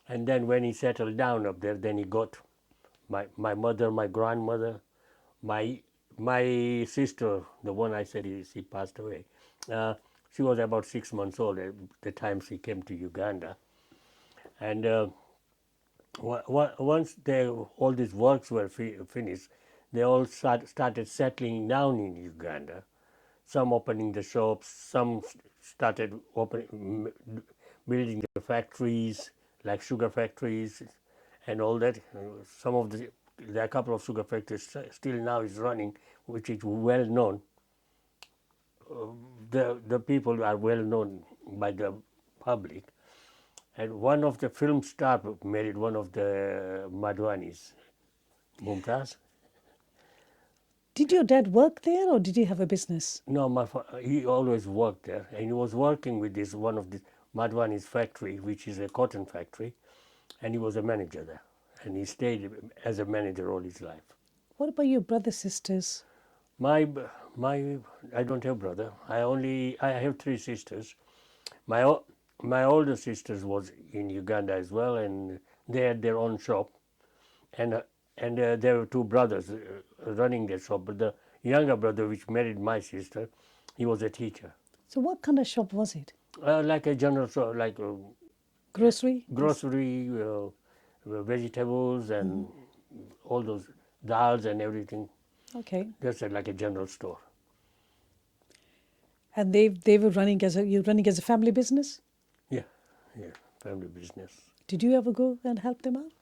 and then when he settled down up there, then he got my mother, my grandmother, my sister, the one I said she passed away. She was about 6 months old at the time she came to Uganda, and once all these works were finished, they all started settling down in Uganda. Some opening the shops, some started building the factories, like sugar factories and all that. Some of there are a couple of sugar factories still now is running, which is well known. The people are well known by the public. And one of the film stars married one of the Madhwanis, Mumtaz. Did your dad work there or did he have a business? No, he always worked there, and he was working with one of the Madhwani's factory, which is a cotton factory, and he was a manager there, and he stayed as a manager all his life. What about your brothers, sisters? My I don't have brother. I have 3 sisters. My older sisters was in Uganda as well, and they had their own shop, and there were 2 brothers running their shop. But the younger brother, which married my sister, he was a teacher. So, what kind of shop was it? Like a general store, like Grocery? grocery, vegetables, and all those dals and everything. Okay. Just like a general store. And they were running you running as a family business? Yeah, family business. Did you ever go and help them out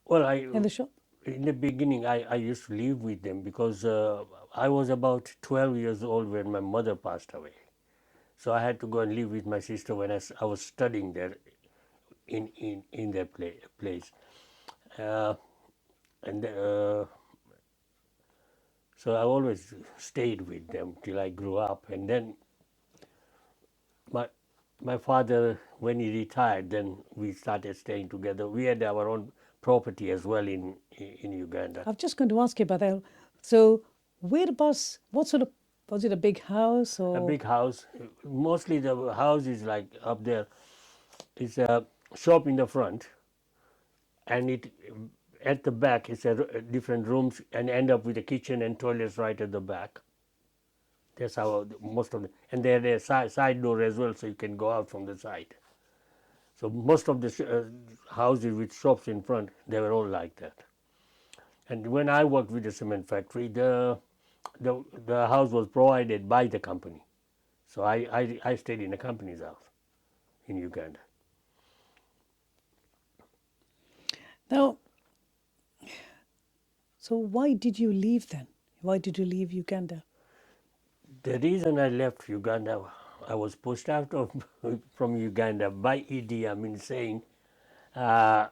Well, in the shop? in the beginning, I used to live with them because I was about 12 years old when my mother passed away. So I had to go and live with my sister when I was studying there in their place. And so I always stayed with them till I grew up. And then my father, when he retired, then we started staying together. We had our own property as well in Uganda. I'm just going to ask you about that. So, whereabouts, what sort of, was it a big house or? A big house. Mostly the house is like up there. It's a shop in the front, and at the back it's different rooms, and end up with a kitchen and toilets right at the back. That's how most of and they had a side door as well, so you can go out from the side. So most of the houses with shops in front, they were all like that. And when I worked with the cement factory, the house was provided by the company. So I stayed in the company's house in Uganda. Now, so why did you leave then? Why did you leave Uganda? The reason I left Uganda, I was pushed out of from Uganda by Idi Amin saying, uh,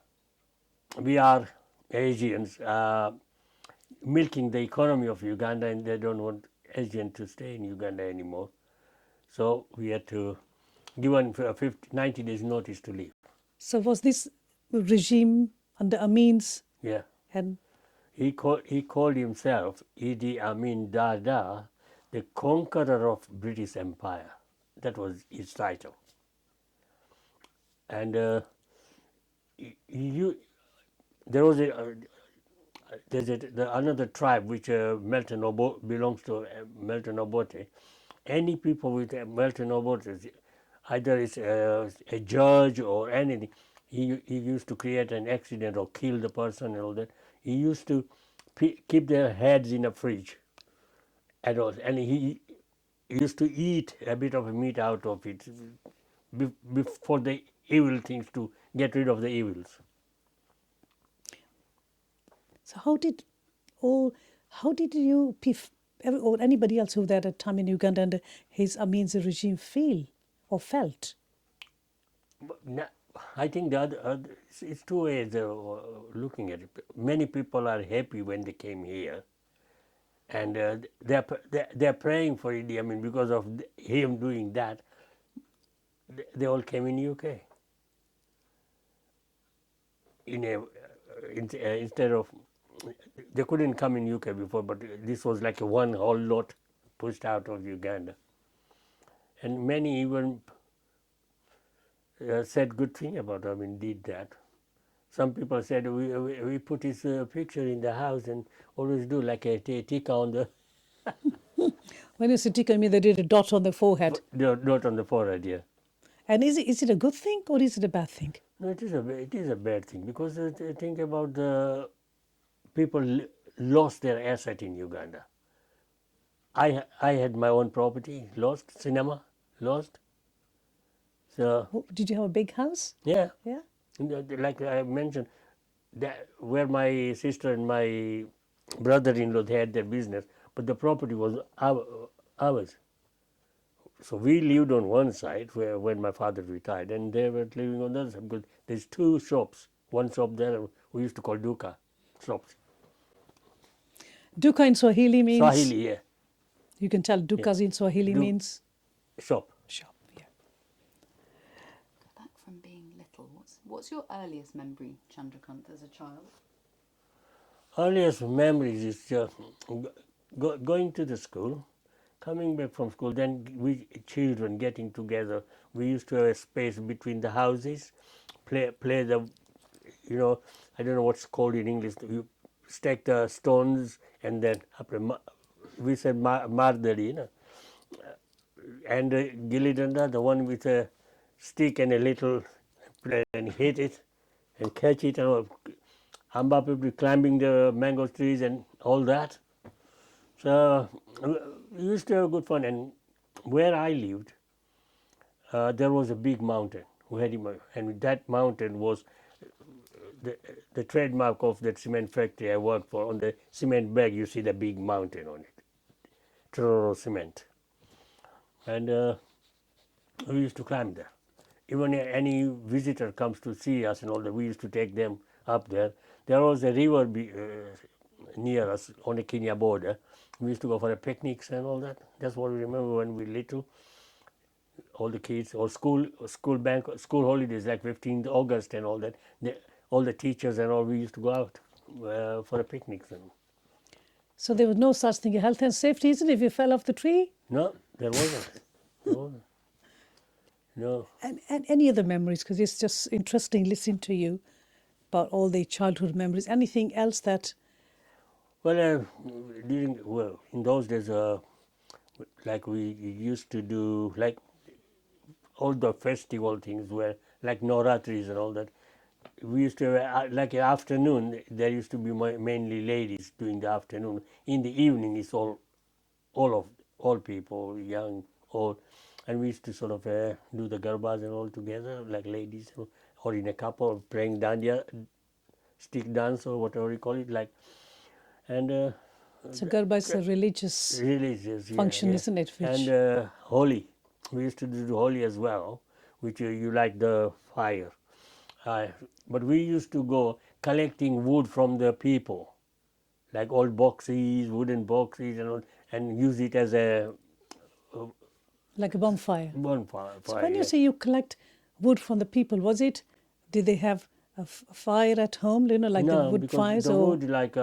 we are Asians milking the economy of Uganda and they don't want Asians to stay in Uganda anymore. So we had to give one 90 days notice to leave. So was this regime under Amin's Yeah. and He called himself Idi Amin Dada, the conqueror of British Empire. That was his title. And there was another tribe which Melton belongs to Melton Obote. Any people with Melton Obote, either it's a judge or anything, he used to create an accident or kill the person and all that. He used to keep their heads in a fridge and all, and he used to eat a bit of meat out of it before the evil things to get rid of the evils. so how did you or anybody else who was at a time in Uganda under his Amin's regime feel or felt? I think the other it's two ways of looking at it. Many people are happy when they came here, and they're praying for Idi Amin because of him doing that. They all came in UK. Instead of they couldn't come in UK before, but this was like a one whole lot pushed out of Uganda, and many even said good thing about him and did that. Some people said we put his picture in the house and always do like a tika on the When you say tika, I mean they did a dot on the forehead. dot on the forehead. Yeah. And is it a good thing or is it a bad thing? No, it is a bad thing because think about the people lost their asset in Uganda. I had my own property lost, cinema lost. So Did you have a big house? yeah, Yeah. like I mentioned, that where my sister and my brother-in-law had their business, but the property was ours. So we lived on one side where when my father retired, and they were living on the other side because there's two shops. One shop there we used to call Duka shops. Duka in Swahili means Swahili, yeah, you can tell Dukas in Swahili means shop. shop. Yeah. Back from being little, what's your earliest memory, Chandrakant, as a child? Earliest memories is going to the school, coming back from school. Then we children getting together. We used to have a space between the houses, play the, I don't know what's called in English. You stack the stones and then we said mardari, and gilli danda, the one with a stick and a little plate, and hit it and catch it, and amba people climbing the mango trees and all that. So we used to have good fun. And where I lived, there was a big mountain, and that mountain was the trademark of that cement factory I worked for. On the cement bag, you see the big mountain on it, Truro Cement, and we used to climb there. Even any visitor comes to see us and all that, we used to take them up there. There was a river near us on the Kenya border. We used to go for picnics and all that. That's what we remember when we were little. All the kids, or school holidays like 15th August and all that. All the teachers and all, we used to go out for picnics. And So there was no such thing as health and safety, isn't it? If you fell off the tree? no, there wasn't. There wasn't. No. And any other memories? Because it's just interesting listening to you about all the childhood memories. Anything else that Well, in those days, like we used to do, like all the festival things were like Navratris and all that. We used to have, like an afternoon. There used to be mainly ladies doing the afternoon. In the evening, it's all people, young, old, and we used to sort of do the garbas and all together, like ladies, or in a couple, playing dandiya, stick dance or whatever you call it, like, and So Garba is a religious religious, function, yeah. isn't it? Which And Holi, we used to do Holi as well, which you light the fire. Uh, but we used to go collecting wood from the people, like old boxes, wooden boxes, and all, and use it as a like a bonfire. bonfire. So Fire, when you yeah. say you collect wood from the people, did they have a fire at home, like the No, wood because fires, the or wood, like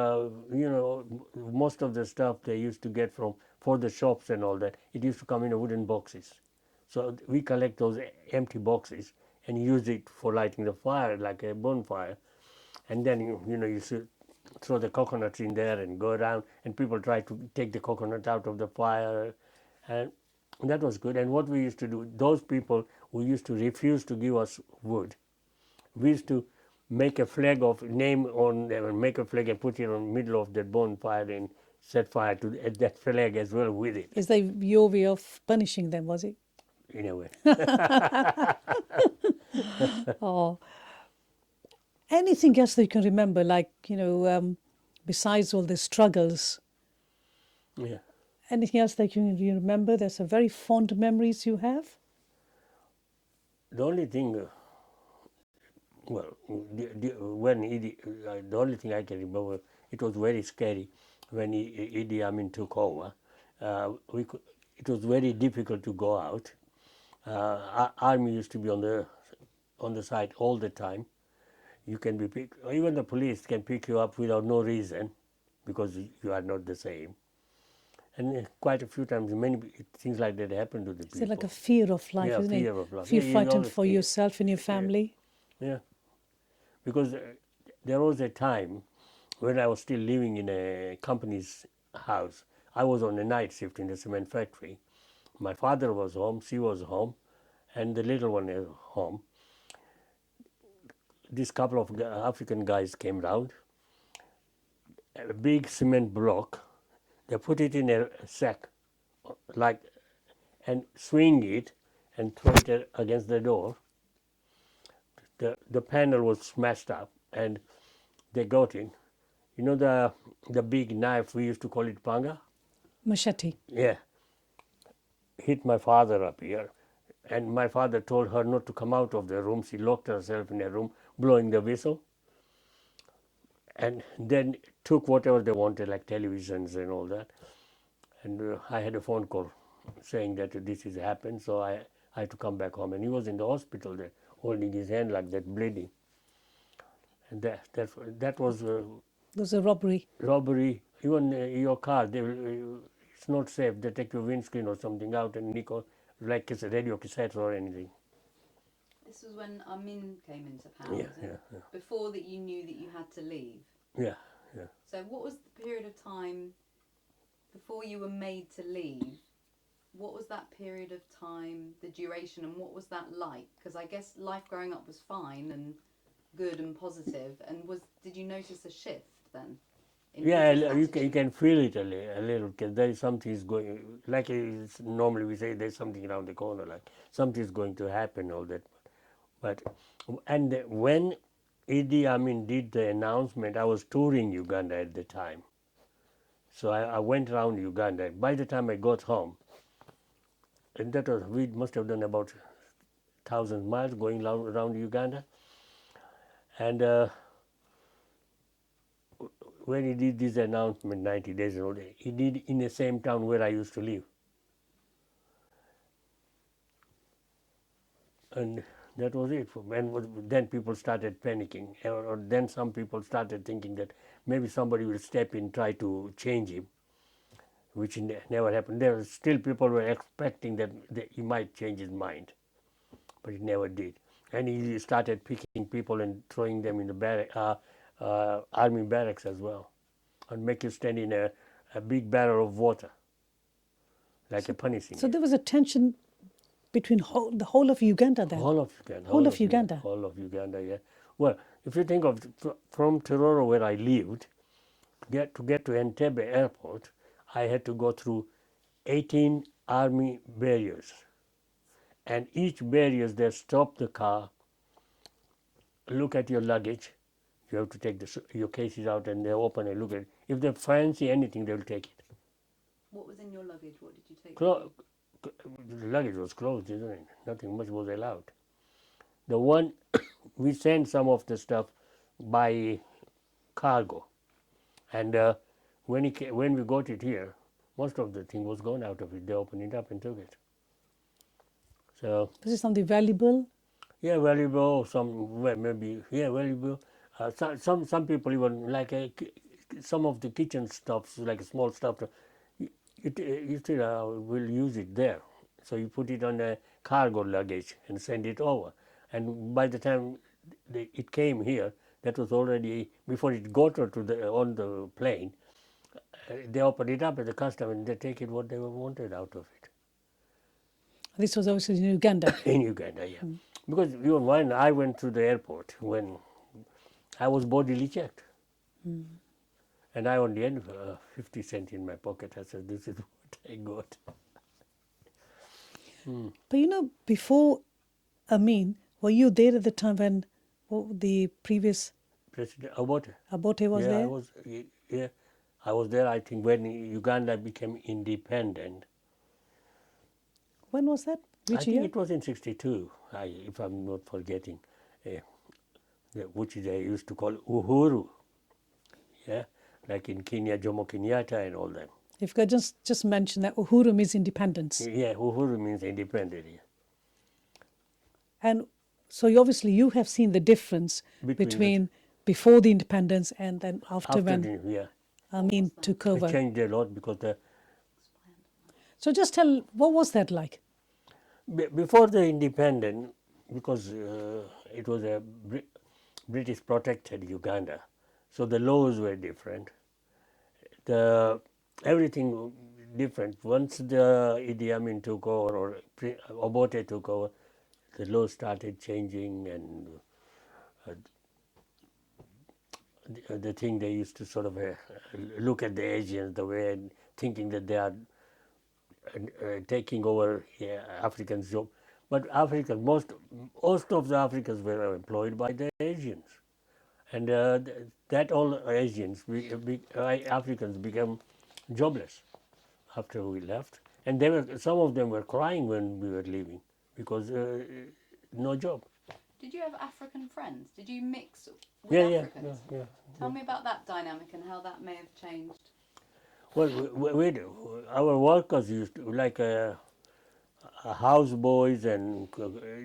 most of the stuff they used to get from for the shops and all that, it used to come in wooden boxes. So we collect those empty boxes and use it for lighting the fire, like a bonfire. And then you should throw the coconuts in there and go around, and people try to take the coconut out of the fire, and that was good. And what we used to do, those people who used to refuse to give us wood, we used to make a flag of name on them and make a flag and put it on middle of that bonfire and set fire to that flag as well with it, is that your way of punishing them? Was it? in a way. Or anything else that you can remember, like besides all the struggles? Yeah. Anything else that you remember? There's a very fond memories you have. The only thing, the only thing I can remember, it was very scary when Idi Amin took over. It was very difficult to go out. Army used to be on the site all the time. You can be picked, even the police can pick you up without no reason, because you are not the same. And quite a few times, many things like that happen to the It's people. like a fear of life, Yeah, isn't fear it? of life. Feel Yeah, you frightened always for fear. yourself and your family. Yeah, because there was a time when I was still living in a company's house. I was on a night shift in the cement factory. My father was home, she was home, and the little one is home. This couple of African guys came round, a big cement block. They put it in a sack, like, and swing it and throw it against the door. The panel was smashed up, and they got in. You know the big knife, we used to call it panga? Machete. Yeah. Hit my father up here. And my father told her not to come out of the room. She locked herself in a room, blowing the whistle. And then took whatever they wanted, like televisions and all that. And I had a phone call saying that this has happened, so I had to come back home. And he was in the hospital there, holding his hand like that, bleeding. And that was There's a robbery. robbery. Even your car, it's not safe. They take your windscreen or something out and nick, like it's a radio cassette or anything. This was when Amin came into power, Yeah, was it? yeah, Before that you knew that you had to leave. yeah, yeah. So what was the period of time before you were made to leave? What was that period of time, the duration, and what was that like? Because I guess life growing up was fine and good and positive. And did you notice a shift then? In Yeah, people's you attitude? can feel it a little, because there is something is going, like normally we say there's something around the corner, like something is going to happen, all that. But, and when Idi Amin did the announcement, I was touring Uganda at the time. So I went around Uganda. By the time I got home, and that was, we must have done about 1,000 miles going around Uganda. And when he did this announcement, 90 days old, he did in the same town where I used to live. And that was it. And then people started panicking, or then some people started thinking that maybe somebody will step in, try to change him, which never happened. There were still people were expecting that he might change his mind, but he never did. And he started picking people and throwing them in the army barracks as well, and make you stand in a big barrel of water, like a punishing So you. there was a tension between the whole of Uganda then. Whole of Uganda. Whole of Uganda. Whole of Uganda, yeah. Well, if you think of from Tororo, where I lived, to get to Entebbe airport, I had to go through 18 army barriers. And each barriers, they stop the car, look at your luggage, You have to take your cases out and they open and look at it. If they fancy anything, they will take it. What was in your luggage? What did you take? The luggage was closed, isn't it? Nothing much was allowed. The one, we sent some of the stuff by cargo. And when we got it here, most of the thing was gone out of it. They opened it up and took it. So, Was it something valuable? yeah, valuable, maybe, yeah, valuable. Some people even like some of the kitchen stuffs, like small stuff, you still will use it there. So you put it on a cargo luggage and send it over. And by the time it came here, that was already, before it got on the plane, they open it up at the custom and they take it what they wanted out of it. This was obviously in Uganda. In Uganda, yeah. Because even when I went to the airport, when I was bodily checked, and I only had 50 cents in my pocket. I said, this is what I got. But you know, before Amin, were you there at the time when the previous President Obote. Abote was yeah, there? I was there, I think, when Uganda became independent. When was that? I Which think year? it was in 62, if I'm not forgetting, which they used to call Uhuru. Yeah, like in Kenya, Jomo Kenyatta and all that. If you could just mention that Uhuru means independence. Yeah, Uhuru means independent. Yeah. And so obviously you have seen the difference between before the independence and then after when yeah. Amin took It over. changed a lot because So just tell, what was that like? before the independence, because it was a British protected Uganda, so the laws were different. Everything different. Once the Idi Amin took over or Obote took over, the laws started changing, and the thing they used to sort of look at the Asians the way, thinking that they are taking over Africans' job. But most of the Africans were employed by the Asians, and that all Asians, Africans, became jobless after we left, and some of them were crying when we were leaving because no job. Did you have African friends? Did you mix with Yeah. Africans? Tell me about that dynamic and how that may have changed. Well, our workers used to, like houseboys, and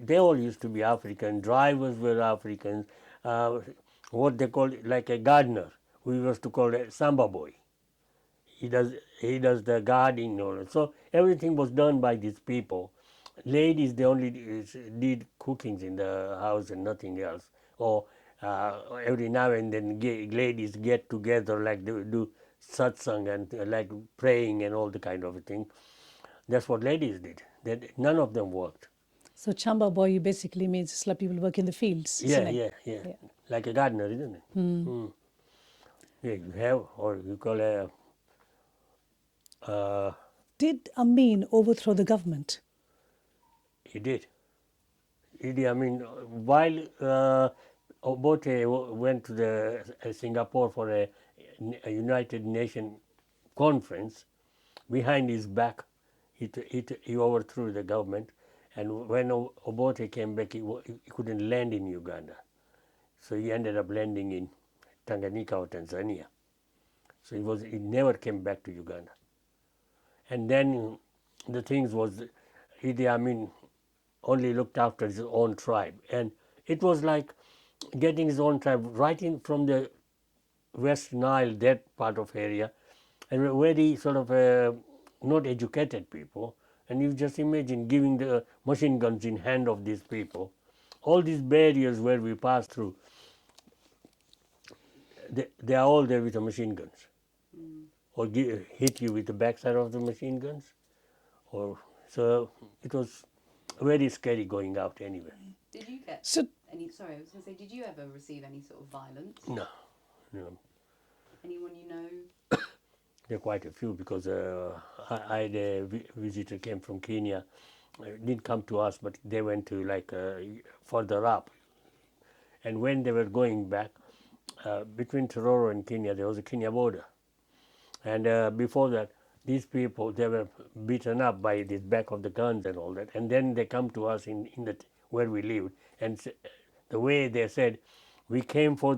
they all used to be African. Drivers were Africans. What they call like a gardener, we used to call a samba boy. He does the gardening and all. So everything was done by these people. Ladies, they only did cookings in the house and nothing else. Or every now and then ladies get together, like they do satsang and like praying and all the kind of thing. That's what ladies did. None of them worked. So Chamba boy basically means it's like people work in the fields, isn't it? Yeah. Like a gardener, isn't it? Yeah, you have, or you call Did Amin overthrow the government? he did. I mean, while Obote went to the Singapore for a United Nations conference, behind his back, he overthrew the government. And when Obote came back, he couldn't land in Uganda. So he ended up landing in Tanganyika or Tanzania. So he never came back to Uganda. And then the things was, Idi Amin only looked after his own tribe. And it was like getting his own tribe right in from the West Nile, that part of area, and very sort of not educated people. And you just imagine giving the machine guns in hand of these people. All these barriers where we pass through, they are all there with the machine guns. Or hit you with the backside of the machine guns. So it was very scary going out anyway. Did you get So any? Sorry, I was going to say, did you ever receive any sort of violence? No. Anyone you know? There are quite a few because I had a visitor came from Kenya. Didn't come to us, but they went to like further up. And when they were going back, between Tororo and Kenya, there was a Kenya border. And before that, these people, they were beaten up by the back of the guns and all that. And then they come to us in where we lived. And the way they said, we came for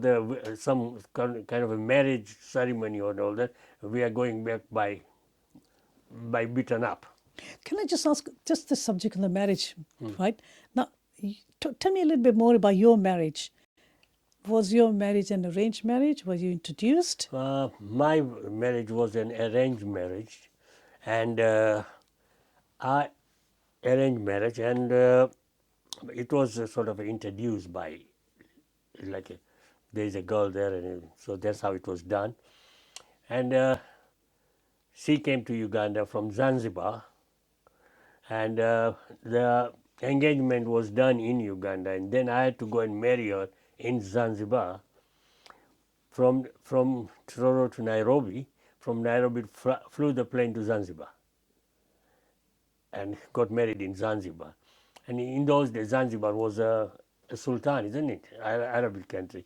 some kind of a marriage ceremony or all that. We are going back by beaten up. Can I just ask, just the subject of the marriage, right? Now, tell me a little bit more about your marriage. Was your marriage an arranged marriage? Were you introduced? My marriage was an arranged marriage, and I arranged marriage, and it was sort of introduced by there is a girl there, and so that's how it was done. And she came to Uganda from Zanzibar, and the engagement was done in Uganda, and then I had to go and marry her in Zanzibar. From Tororo to Nairobi, from Nairobi flew the plane to Zanzibar, and got married in Zanzibar. And in those days, Zanzibar was a sultan, isn't it? Arabic country,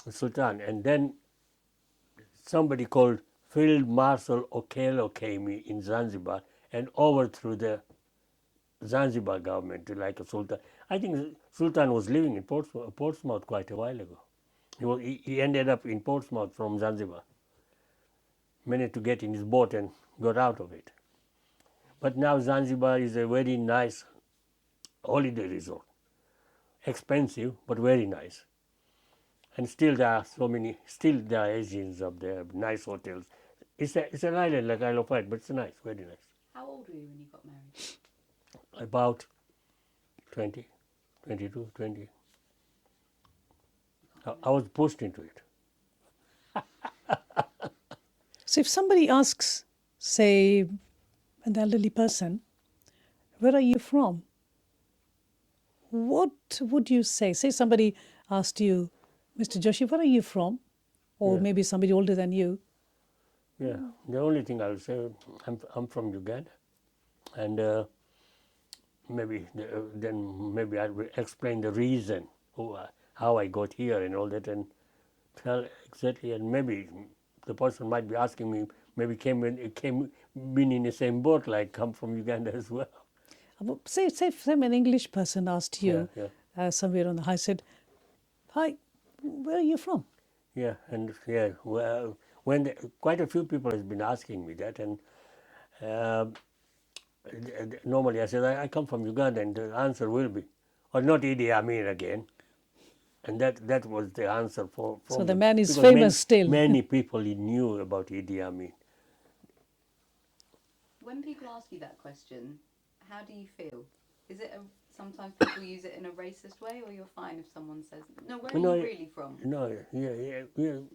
a sultan. And then somebody called Field Marshal Okello came in Zanzibar and overthrew the Zanzibar government like a sultan. I think Sultan was living in Portsmouth quite a while ago. He ended up in Portsmouth from Zanzibar. Managed to get in his boat and got out of it. But now Zanzibar is a very nice holiday resort. Expensive, but very nice. And still there are Asians up there, nice hotels. It's an island like Isle of Wight, but it's nice, very nice. How old were you when you got married? About 20, 22, 20. I was pushed into it. So if somebody asks, say, an elderly person, where are you from? What would you say? Say somebody asked you, Mr. Joshi, where are you from? Or Yeah. maybe somebody older than you. Yeah, the only thing I will say, I'm from Uganda, and then maybe I will explain the reason how I got here and all that, and tell exactly, and maybe the person might be asking me, maybe been in the same boat, like come from Uganda as well. Say an English person asked you Yeah. somewhere on the high, said, hi, where are you from? Yeah, and yeah, well, quite a few people has been asking me that, and normally I said I come from Uganda, and the answer will be, or not Idi Amin again, and that was the answer for. So the man is because famous still. Many people knew about Idi Amin. When people ask you that question, how do you feel? Is it sometimes people use it in a racist way, or you're fine if someone says, no, where are you really from? No, yeah,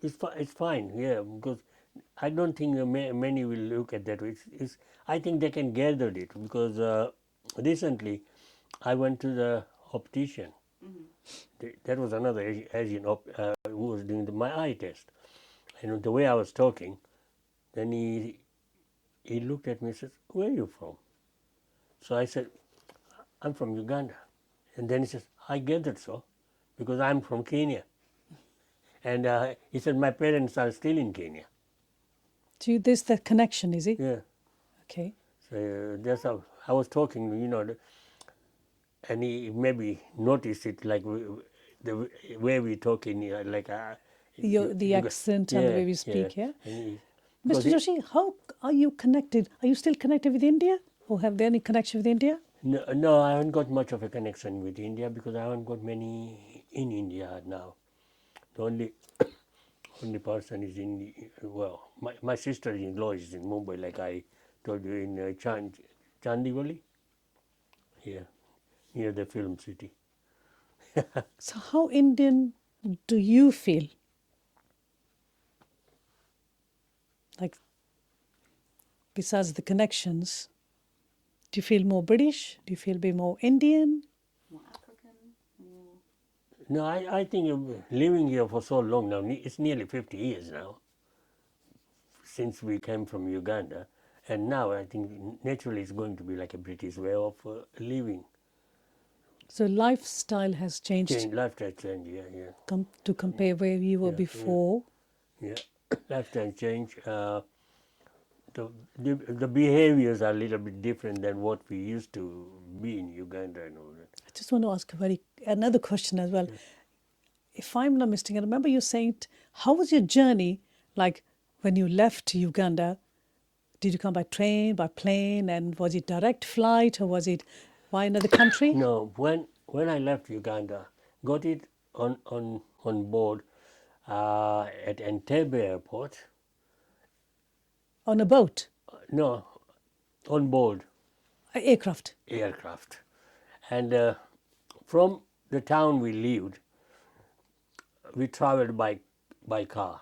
it's fine, yeah, because I don't think many will look at that way. I think they can gather it, because recently I went to the optician. That was another Asian who was doing my eye test. And the way I was talking, then he looked at me and says, where are you from? So I said, I'm from Uganda. And then he says, I gathered so, because I'm from Kenya. And he said, my parents are still in Kenya. So this the connection, is it? Yeah. Okay. So that's how I was talking, and he maybe noticed it, like the way we talk in here, like The accent and the way we speak, yeah? And Mr. Joshi, how are you connected? Are you still connected with India? Or have there any connection with India? No, I haven't got much of a connection with India, because I haven't got many in India now. The only person is my sister-in-law is in Mumbai, like I told you, in Chandivali, here, near the film city. So how Indian do you feel? Like, besides the connections, do you feel more British? Do you feel more Indian? More African? More... No, I think living here for so long now, it's nearly 50 years now, since we came from Uganda. And now I think naturally it's going to be like a British way of living. So lifestyle has changed Change, lifestyle change, yeah. to compare where you were Yeah, before. Yeah, lifestyle change. The behaviors are a little bit different than what we used to be in Uganda and all that. I just want to ask another question as well. If I'm not mistaken, I remember you saying, how was your journey like when you left Uganda? Did you come by train, by plane, and was it direct flight or was it by another country? No, when I left Uganda, got it on board at Entebbe Airport. On a boat, No, on board aircraft. aircraft, and from the town we lived, we traveled by car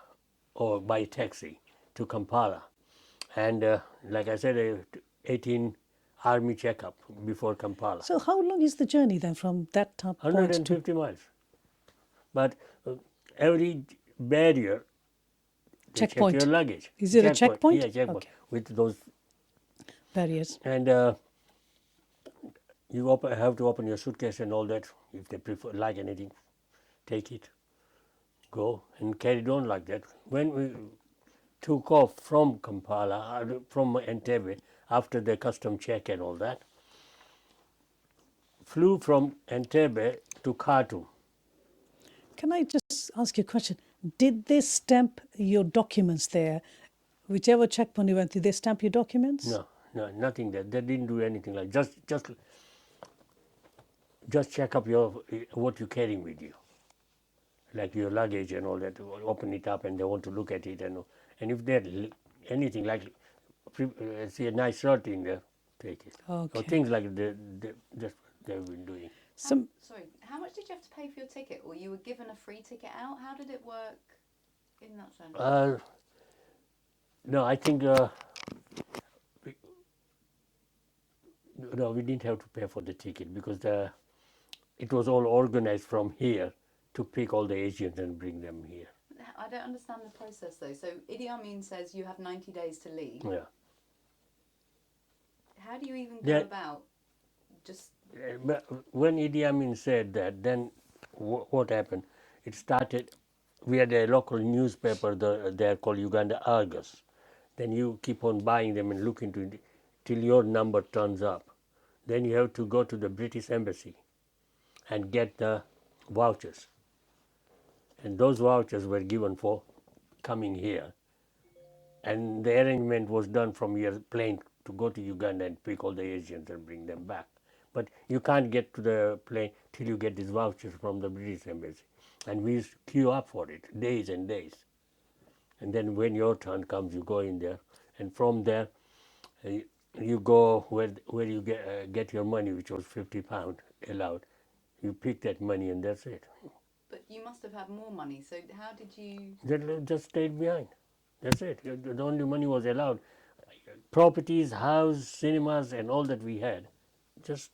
or by taxi to Kampala, and like I said, 18 army checkup before Kampala, So how long is the journey then from that point to 150 miles. But every barrier, they check your checkpoint? luggage. Is it a checkpoint? Yeah, checkpoint Okay, with those, barriers. and you have to open your suitcase and all that. If they prefer like anything, take it, go, and carried on like that. When we took off from Kampala, from Entebbe, after the custom check and all that, flew from Entebbe to Khartoum. Can I just ask you a question? Did they stamp your documents there? Whichever checkpoint you went to, they stamp your documents? No, nothing there. They didn't do anything like just check up what you're carrying with you, like your luggage and all that. Open it up, and they want to look at it, and if there's anything like see a nice shirt in there, take it. Okay. Or things like just they've been doing. Some, Sorry, how much did you have to pay for your ticket, or you were given a free ticket out? How did it work in that sense? No, I think no, we didn't have to pay for the ticket because it was all organized from here to pick all the Asians and bring them here. I don't understand the process though. So Idi Amin says you have 90 days to leave. Yeah. How do you even go Yeah. about just But when Idi Amin said that, then what happened? It started. We had a local newspaper there called Uganda Argus. Then you keep on buying them and look into it till your number turns up. Then you have to go to the British Embassy and get the vouchers. And those vouchers were given for coming here. And the arrangement was done from your plane to go to Uganda and pick all the Asians and bring them back. But you can't get to the plane till you get these vouchers from the British Embassy. And we used to queue up for it, days and days. And then when your turn comes, you go in there. And from there, you go where you get your money, which was £50 allowed. You pick that money and that's it. but you must have had more money. So how did you Then just stayed behind. That's it. The only money was allowed. Properties, house, cinemas, and all that we had. Just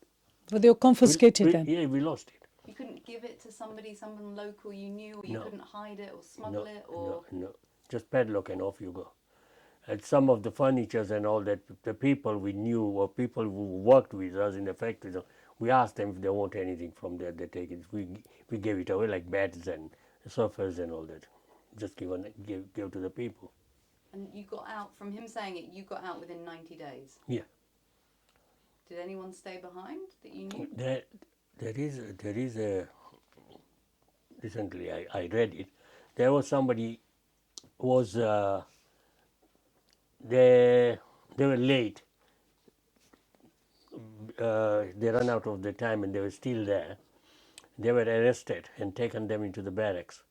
but they were confiscated then? Yeah, we lost it. you couldn't give it to someone local you knew, or you No. couldn't hide it or smuggle it, or No. Just padlock and off you go. And some of the furnitures and all that, the people we knew or people who worked with us in the factories, we asked them if they want anything from there, they take it. We gave it away like beds and sofas and all that. Just give to the people. and you got out from him saying it. You got out within 90 days. Yeah. Did anyone stay behind that you knew? There is a recently I read it. There was somebody was they were late. They ran out of the time and they were still there. They were arrested and taken them into the barracks,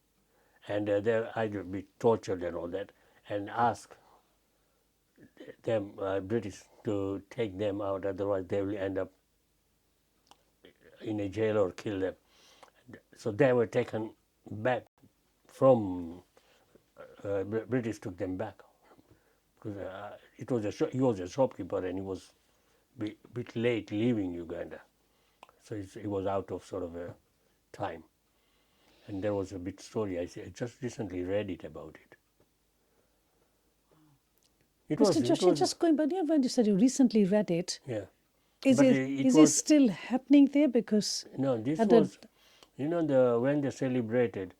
and they were either be tortured and all that, and asked them British to take them out, otherwise they will end up in a jail or kill them. So they were taken back from British took them back because he was a shopkeeper and he was a bit late leaving Uganda, so he was out of sort of a time. And there was a bit story I just recently read it about it. Mr. Joshi, just going back, when you said you recently read it, Yeah. Is But it it is it was still happening there? Because no. This at the was, you know, when they celebrated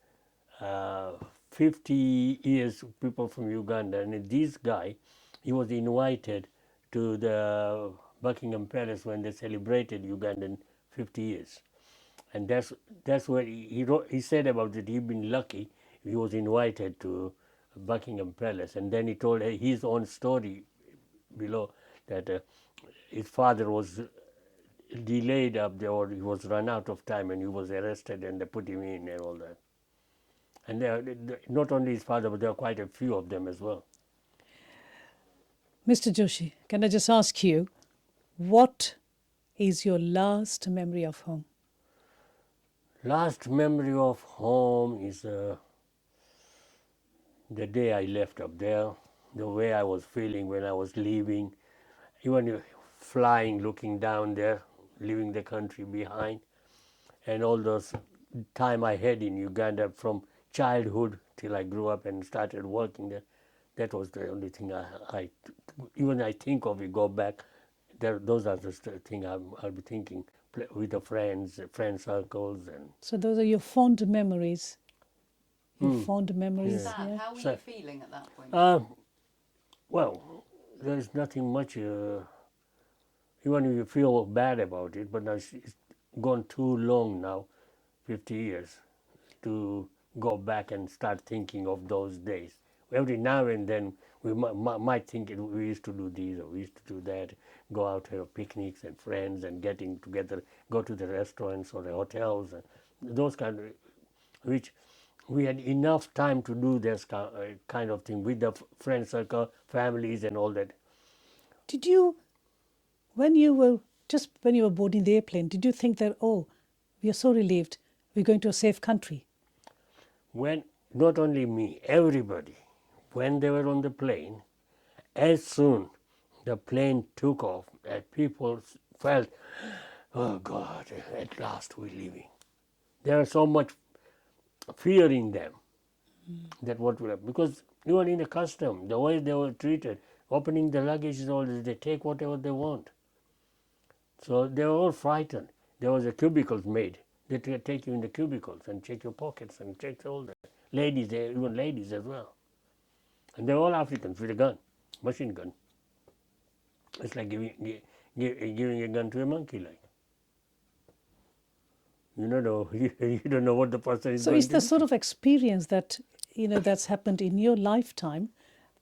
uh, 50 years people from Uganda, and this guy, he was invited to the Buckingham Palace when they celebrated Ugandan 50 years, and that's what he wrote. He said about it. He'd been lucky. He was invited to Buckingham Palace, and then he told his own story below that his father was delayed up there, or he was run out of time, and he was arrested, and they put him in and all that. And not only his father, but there are quite a few of them as well. Mr. Joshi, can I just ask you, what is your last memory of home? Last memory of home is the day I left up there, the way I was feeling when I was leaving, even flying, looking down there, leaving the country behind, and all those time I had in Uganda from childhood till I grew up and started working there. That was the only thing even I think of it, go back. Those are the things I'll be thinking with the friend circles, and So those are your fond memories. Your fond memories, Sad. yeah. How were So- you feeling at that point? well, there's nothing much. Even if you feel bad about it, but now it's gone too long now, 50 years, to go back and start thinking of those days. Every now and then we might think we used to do this or we used to do that, go out to picnics and friends and getting together, go to the restaurants or the hotels, and those kind of, which we had enough time to do this kind of thing with the friend circle, families and all that. Did you, when you were boarding the airplane, did you think that, oh, we are so relieved, we're going to a safe country? When not only me, everybody, when they were on the plane, as soon the plane took off, people felt, oh God, at last we're leaving. There was so much fear in them that what will happen. Because even in the custom, the way they were treated, opening the luggage and all this, they take whatever they want. So they were all frightened. There was a cubicles made. They take you in the cubicles and check your pockets and check all that. Ladies, even ladies as well. And they're all Africans with a gun, machine gun. It's like giving a gun to a monkey, like. You don't know, you don't know what the person is So going is to the do. sort of experience that, that's happened in your lifetime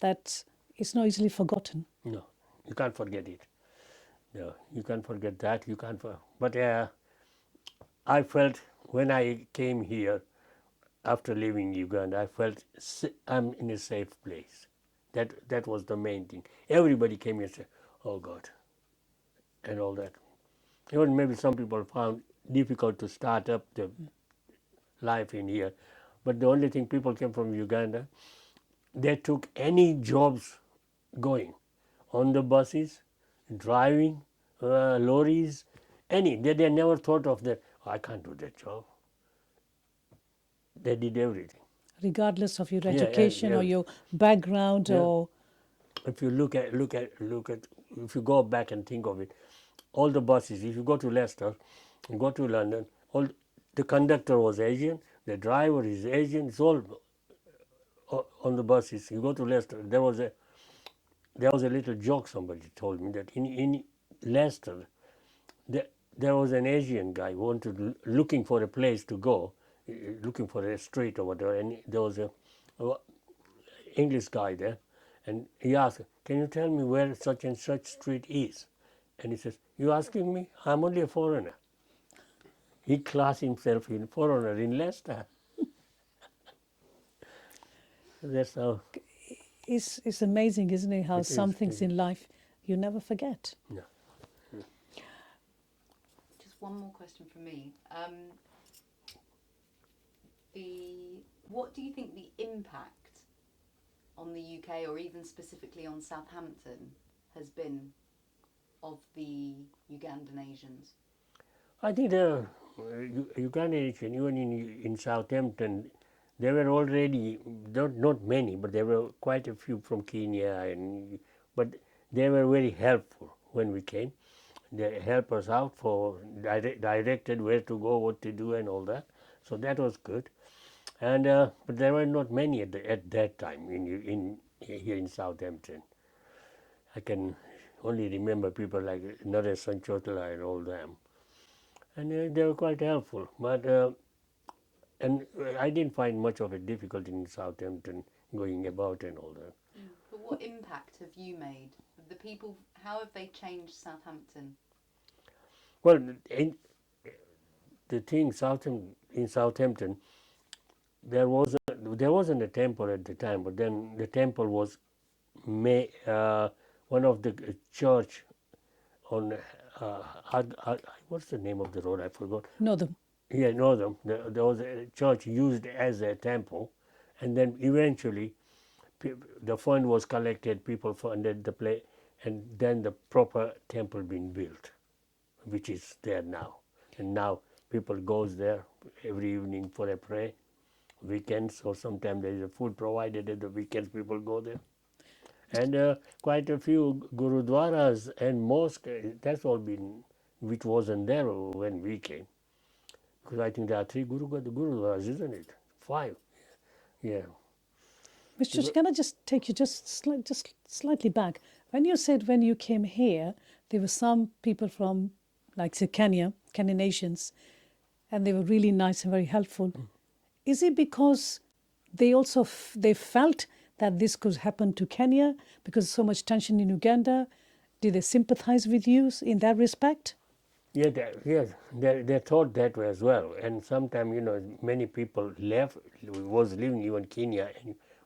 that is not easily forgotten? No, you can't forget it. No, you can't forget that. You can't. But I felt when I came here after leaving Uganda, I felt I'm in a safe place. That was the main thing. Everybody came here and said, "Oh God," and all that. Even maybe some people found difficult to start up the life in here, but the only thing, people came from Uganda, they took any jobs going on the buses, driving, lorries, any. They never thought of that. "Oh, I can't do that job." They did everything. Regardless of your Yeah, education or yeah. your background, Yeah. or If you look at, if you go back and think of it, all the buses. If you go to Leicester, you go to London, all the conductor was Asian, the driver is Asian. It's all on the buses. You go to Leicester. There was a little joke somebody told me that in Leicester, there was an Asian guy who wanted, looking for a place to go, looking for a street or whatever, and there was a English guy there, and he asked, "Can you tell me where such and such street is?" And he says, "You asking me? I'm only a foreigner." He classed himself in foreigner in Leicester. That's how it's amazing, isn't it, how it some is. things in life you never forget. Yeah. Just one more question from me. What do you think the impact on the UK, or even specifically on Southampton, has been of the Ugandan Asians? I think the Ugandan, even in Southampton, there were already, not many, but there were quite a few from Kenya, but they were very helpful when we came. they help us out for directed where to go, what to do, and all that. So that was good. And but there were not many at that time in here in Southampton. I can only remember people like Naresh Sanchotla and all them, and they were quite helpful. But and I didn't find much of a difficulty in Southampton going about and all that. But what impact have you made? The people, how have they changed Southampton? Well, in, the thing in Southampton, there wasn't a temple at the time, but then the temple was one of the church on what's the name of the road? I forgot. Northern. Yeah, Northern. There was a church used as a temple, and then eventually the fund was collected, people funded the play, and then the proper temple being built, which is there now. And now people goes there every evening for a prayer, weekends, or sometimes there is a food provided at the weekends. People go there, and quite a few gurudwaras and mosque. That's all been, which wasn't there when we came, because I think there are three gurudwaras, isn't it? 5, yeah. Mr. Joshi, can I just take you just slightly back? When you said when you came here, there were some people from, like say Kenya, Kenyan nations, and they were really nice and very helpful. Is it because they also they felt that this could happen to Kenya because so much tension in Uganda? Did they sympathize with you in that respect? Yeah, they thought that way as well. And sometimes, many people was living even Kenya,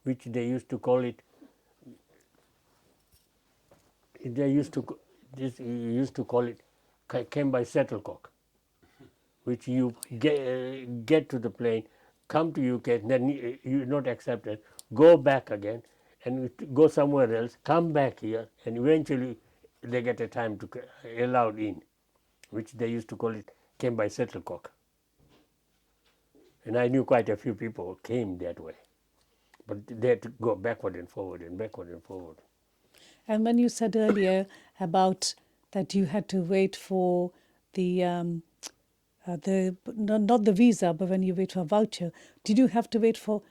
which they used to call it. They used to used to call it came by shuttlecock, which you get to the plane, come to UK, and then you're not accepted, go back again, and go somewhere else, come back here, and eventually they get a time to allowed in, which they used to call it came by shuttlecock. And I knew quite a few people came that way, but they had to go backward and forward and backward and forward. And when you said earlier about that you had to wait for the not the visa, but when you wait for a voucher, did you have to wait for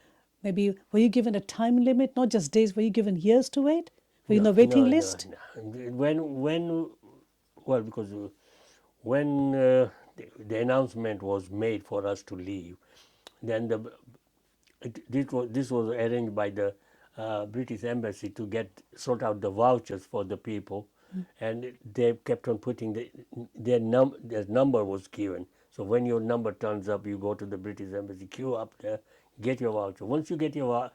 maybe? Were you given a time limit, not just days? Were you given years to wait? Were you in a waiting list? No. Well, because when the announcement was made for us to leave, then this was arranged by the British embassy to sort out the vouchers for the people, and they kept on putting their number was given. So when your number turns up, you go to the British embassy, queue up there, get your voucher. Once you get your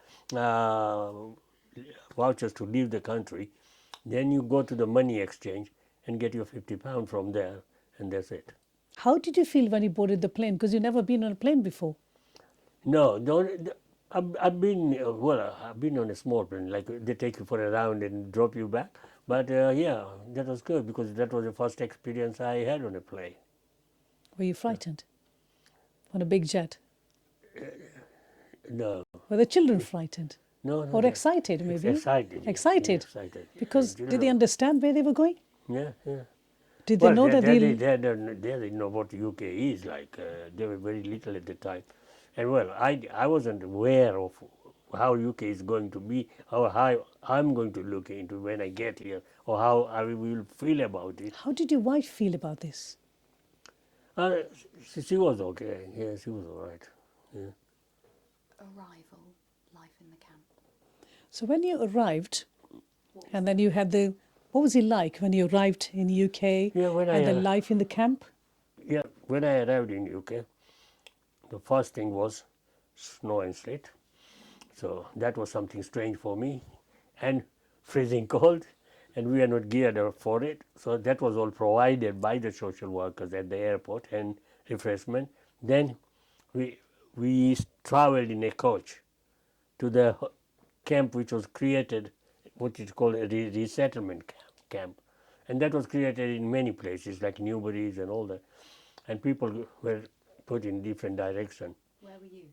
vouchers to leave the country, then you go to the money exchange and get your £50 from there, and that's it. How did you feel when you boarded the plane? Because you've never been on a plane before. No, I've been I've been on a small plane, like they take you for a round and drop you back. But yeah, that was good because that was the first experience I had on a plane. Were you frightened on a big jet? No, Were the children frightened no, or excited? Maybe excited. Excited. Yeah, excited. Because did they understand where they were going? Yeah, yeah. Did they know that they they'll? didn't know what UK is like. They were very little at the time, and well, I wasn't aware of how UK is going to be, or how I'm going to look into when I get here, or how I will feel about it. How did your wife feel about this? Uh, she was okay. Yeah, she was all right. Yeah. Arrival, life in the camp. So when you arrived, and then you had what was it like when you arrived in UK Yeah, and the life in the camp? Yeah, when I arrived in UK, the first thing was snow and sleet. So that was something strange for me, and freezing cold, and we are not geared up for it. So that was all provided by the social workers at the airport and refreshment. Then we traveled in a coach to the camp which was created, what is called a resettlement camp, and that was created in many places like Newbury's and all that, and people were put in different direction. Where were you?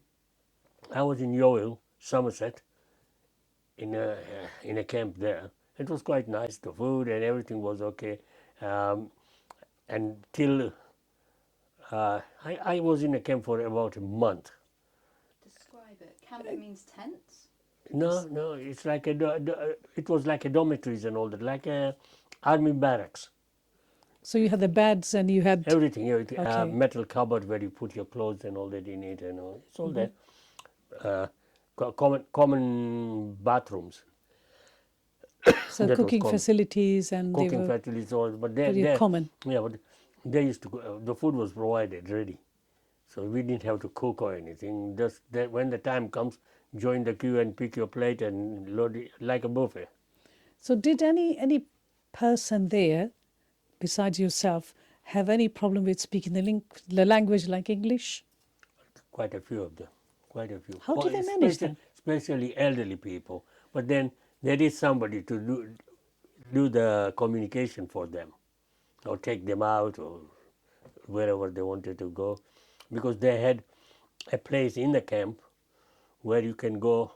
I was in Yeovil, Somerset, in a camp there. It was quite nice. The food and everything was okay. and till I was in a camp for about a month. Describe it. Camp means tents. No, it's like it was like a dormitories and all that, like a army barracks. So you had the beds and you had. Everything, Okay. metal cupboard where you put your clothes and all that in it, and all. It's all there. Common bathrooms. So That was cooking common. facilities and they Cooking were facilities, all, but very common. yeah, but they used to the food was provided ready, so we didn't have to cook or anything. Just that when the time comes, join the queue and pick your plate and load it like a buffet. So did any person there, besides yourself, have any problem with speaking the language like English? Quite a few of them, quite a few. How did they manage that? Especially elderly people. But then there is somebody to do the communication for them, or take them out, or wherever they wanted to go, because they had a place in the camp where you can go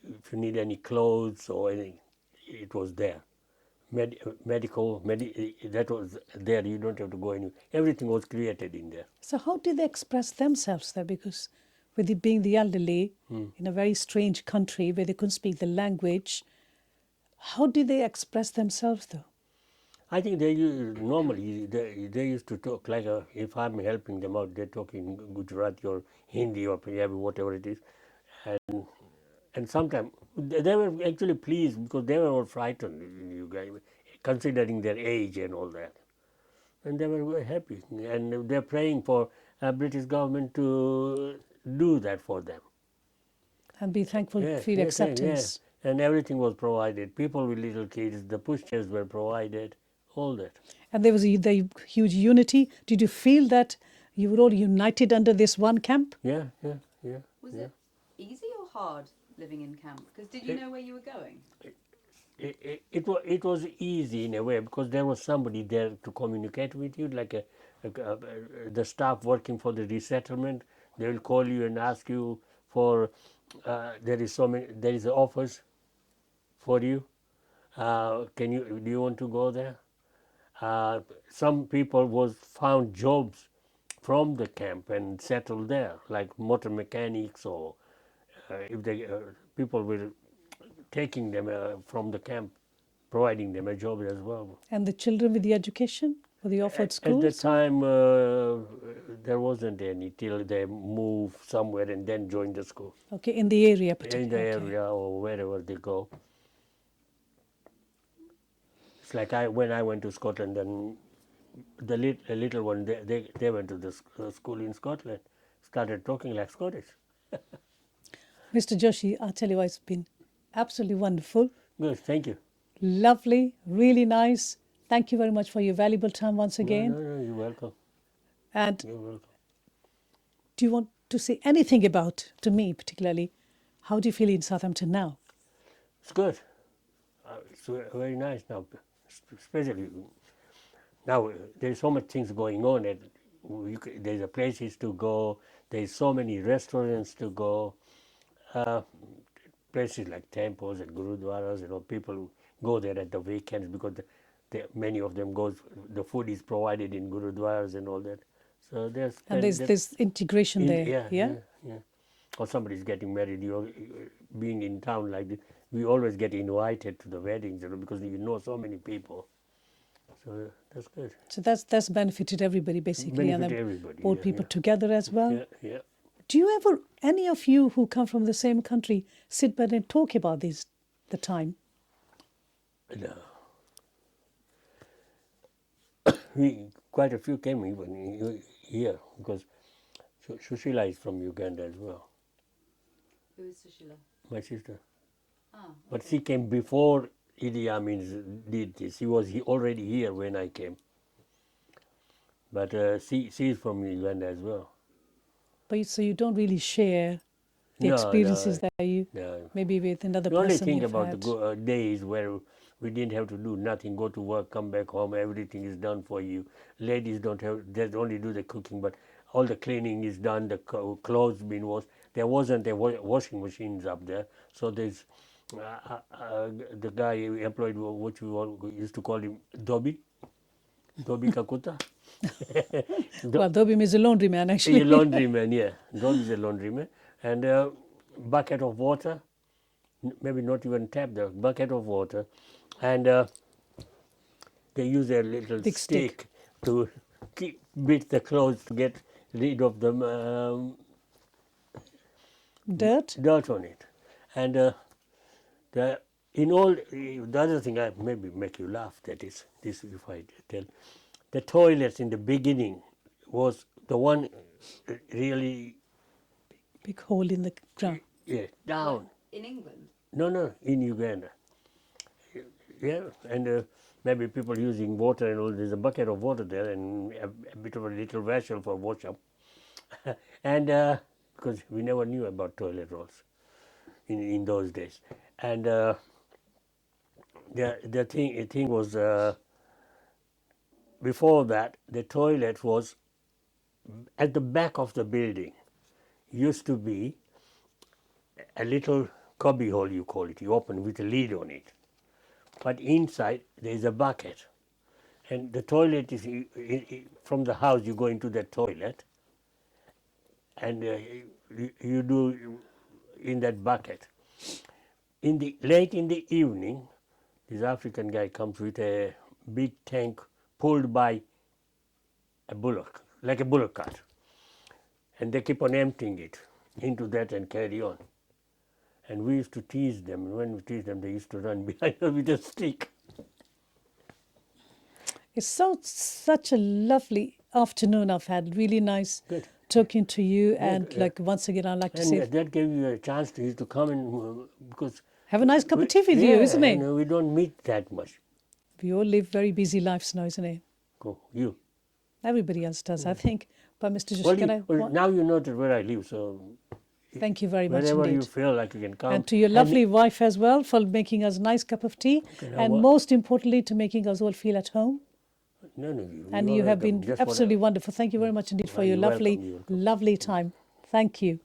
if you need any clothes or anything. It was there. That was there. You don't have to go anywhere. Everything was created in there. So how did they express themselves there? Because with it being the elderly in a very strange country where they couldn't speak the language, how did they express themselves though? I think normally they used to talk like if I'm helping them out, they talk in Gujarati or Hindi or Punjabi, whatever it is, and sometimes they were actually pleased because they were all frightened, you guys, considering their age and all that, and they were very happy, and they're praying for British government to do that for them. And be thankful Yes, for your yes, yes, acceptance. yes. And everything was provided. People with little kids, the pushchairs were provided, all that. And there was the huge unity. Did you feel that you were all united under this one camp? Yeah. Was it easy or hard living in camp? Because did you know where you were going? It was easy in a way because there was somebody there to communicate with you, like the staff working for the resettlement. They will call you and ask you for there is offers for you. Do you want to go there? Some people was found jobs from the camp and settled there, like motor mechanics, or if they people were taking them from the camp, providing them a job as well. And the children with the education? Were they offered At the schools? time, there wasn't any till they moved somewhere and then joined the school Okay, in the area in particularly. the Okay. area or wherever they go. It's like when I went to Scotland, and the little one, they went to the school in Scotland, started talking like Scottish. Mr. Joshi, I'll tell you what, it's been absolutely wonderful. Good, thank you. Lovely, really nice. Thank you very much for your valuable time once again. No, you're welcome. And You're welcome. do you want to say anything about, to me particularly, how do you feel in Southampton now? It's good. It's very nice now, especially now. There's so much things going on that there's a places to go. There's so many restaurants to go. Uh, Places like temples and gurudwaras. People go there at the weekends because many of them goes. The food is provided in gurudwaras and all that. So And there's this integration there. yeah. Or somebody's getting married. Being in town like this, we always get invited to the weddings, because you know so many people. So that's good. So that's benefited everybody basically, and Benefit then everybody. brought people together as well. Yeah. Do you ever, any of you who come from the same country, sit back and talk about the time? No. Quite a few came even here because Sushila is from Uganda as well, Who is Sushila? my sister. Ah, But she came before Idi Amin did this. She was already here when I came. But she is from Uganda as well. But so you don't really share the No, experiences that you No. maybe with another The only person thing you've about had. the days where we didn't have to do nothing, go to work, come back home, everything is done for you. Ladies they only do the cooking, but all the cleaning is done, the clothes been washed. There wasn't a washing machines up there, so there's the guy employed, what we used to call him Dobby. Dhobi ka kutta. Well, Dhobi means a laundryman, actually. A laundryman, yeah. Dhobi is a laundryman. And a bucket of water, maybe not even tap, the bucket of water. And they use a little Big stick. to beat the clothes to get rid of the Dirt? dirt on it. And the other thing I maybe make you laugh, that is this, if I tell, the toilets in the beginning was the one really Big hole in the ground. down. In England? No, in Uganda. Yeah, and maybe people using water and all. There's a bucket of water there and a bit of a little vessel for wash up. And because we never knew about toilet rolls in those days. And the thing was, before that, the toilet was at the back of the building. Used to be a little cubby hole, you call it. You open with a lid on it. But inside there is a bucket. And the toilet is, from the house you go into the toilet and you do in that bucket. Late in the evening, this African guy comes with a big tank pulled by a bullock, like a bullock cart. And they keep on emptying it into that and carry on. And we used to tease them, and when we teased them, they used to run behind us with a stick. It's such a lovely afternoon I've had. Really nice Good. talking to you. And yeah. like once again, I'd like to And say, that gave you a chance to come and, because... have a nice cup of tea with you, isn't it? And we don't meet that much. We all live very busy lives now, isn't it? Go, you. Everybody else does, I think. But Mr. Joshi, Well, can I? now you know that where I live, so Thank you very much whenever you indeed. feel like you can come. And to your lovely wife as well for making us a nice cup of tea. have And what? most importantly, to making us all feel at home. No, And you're you have welcome. been Just absolutely wonderful. Thank you very much indeed for your You're welcome, lovely, you're welcome. lovely time. Thank you.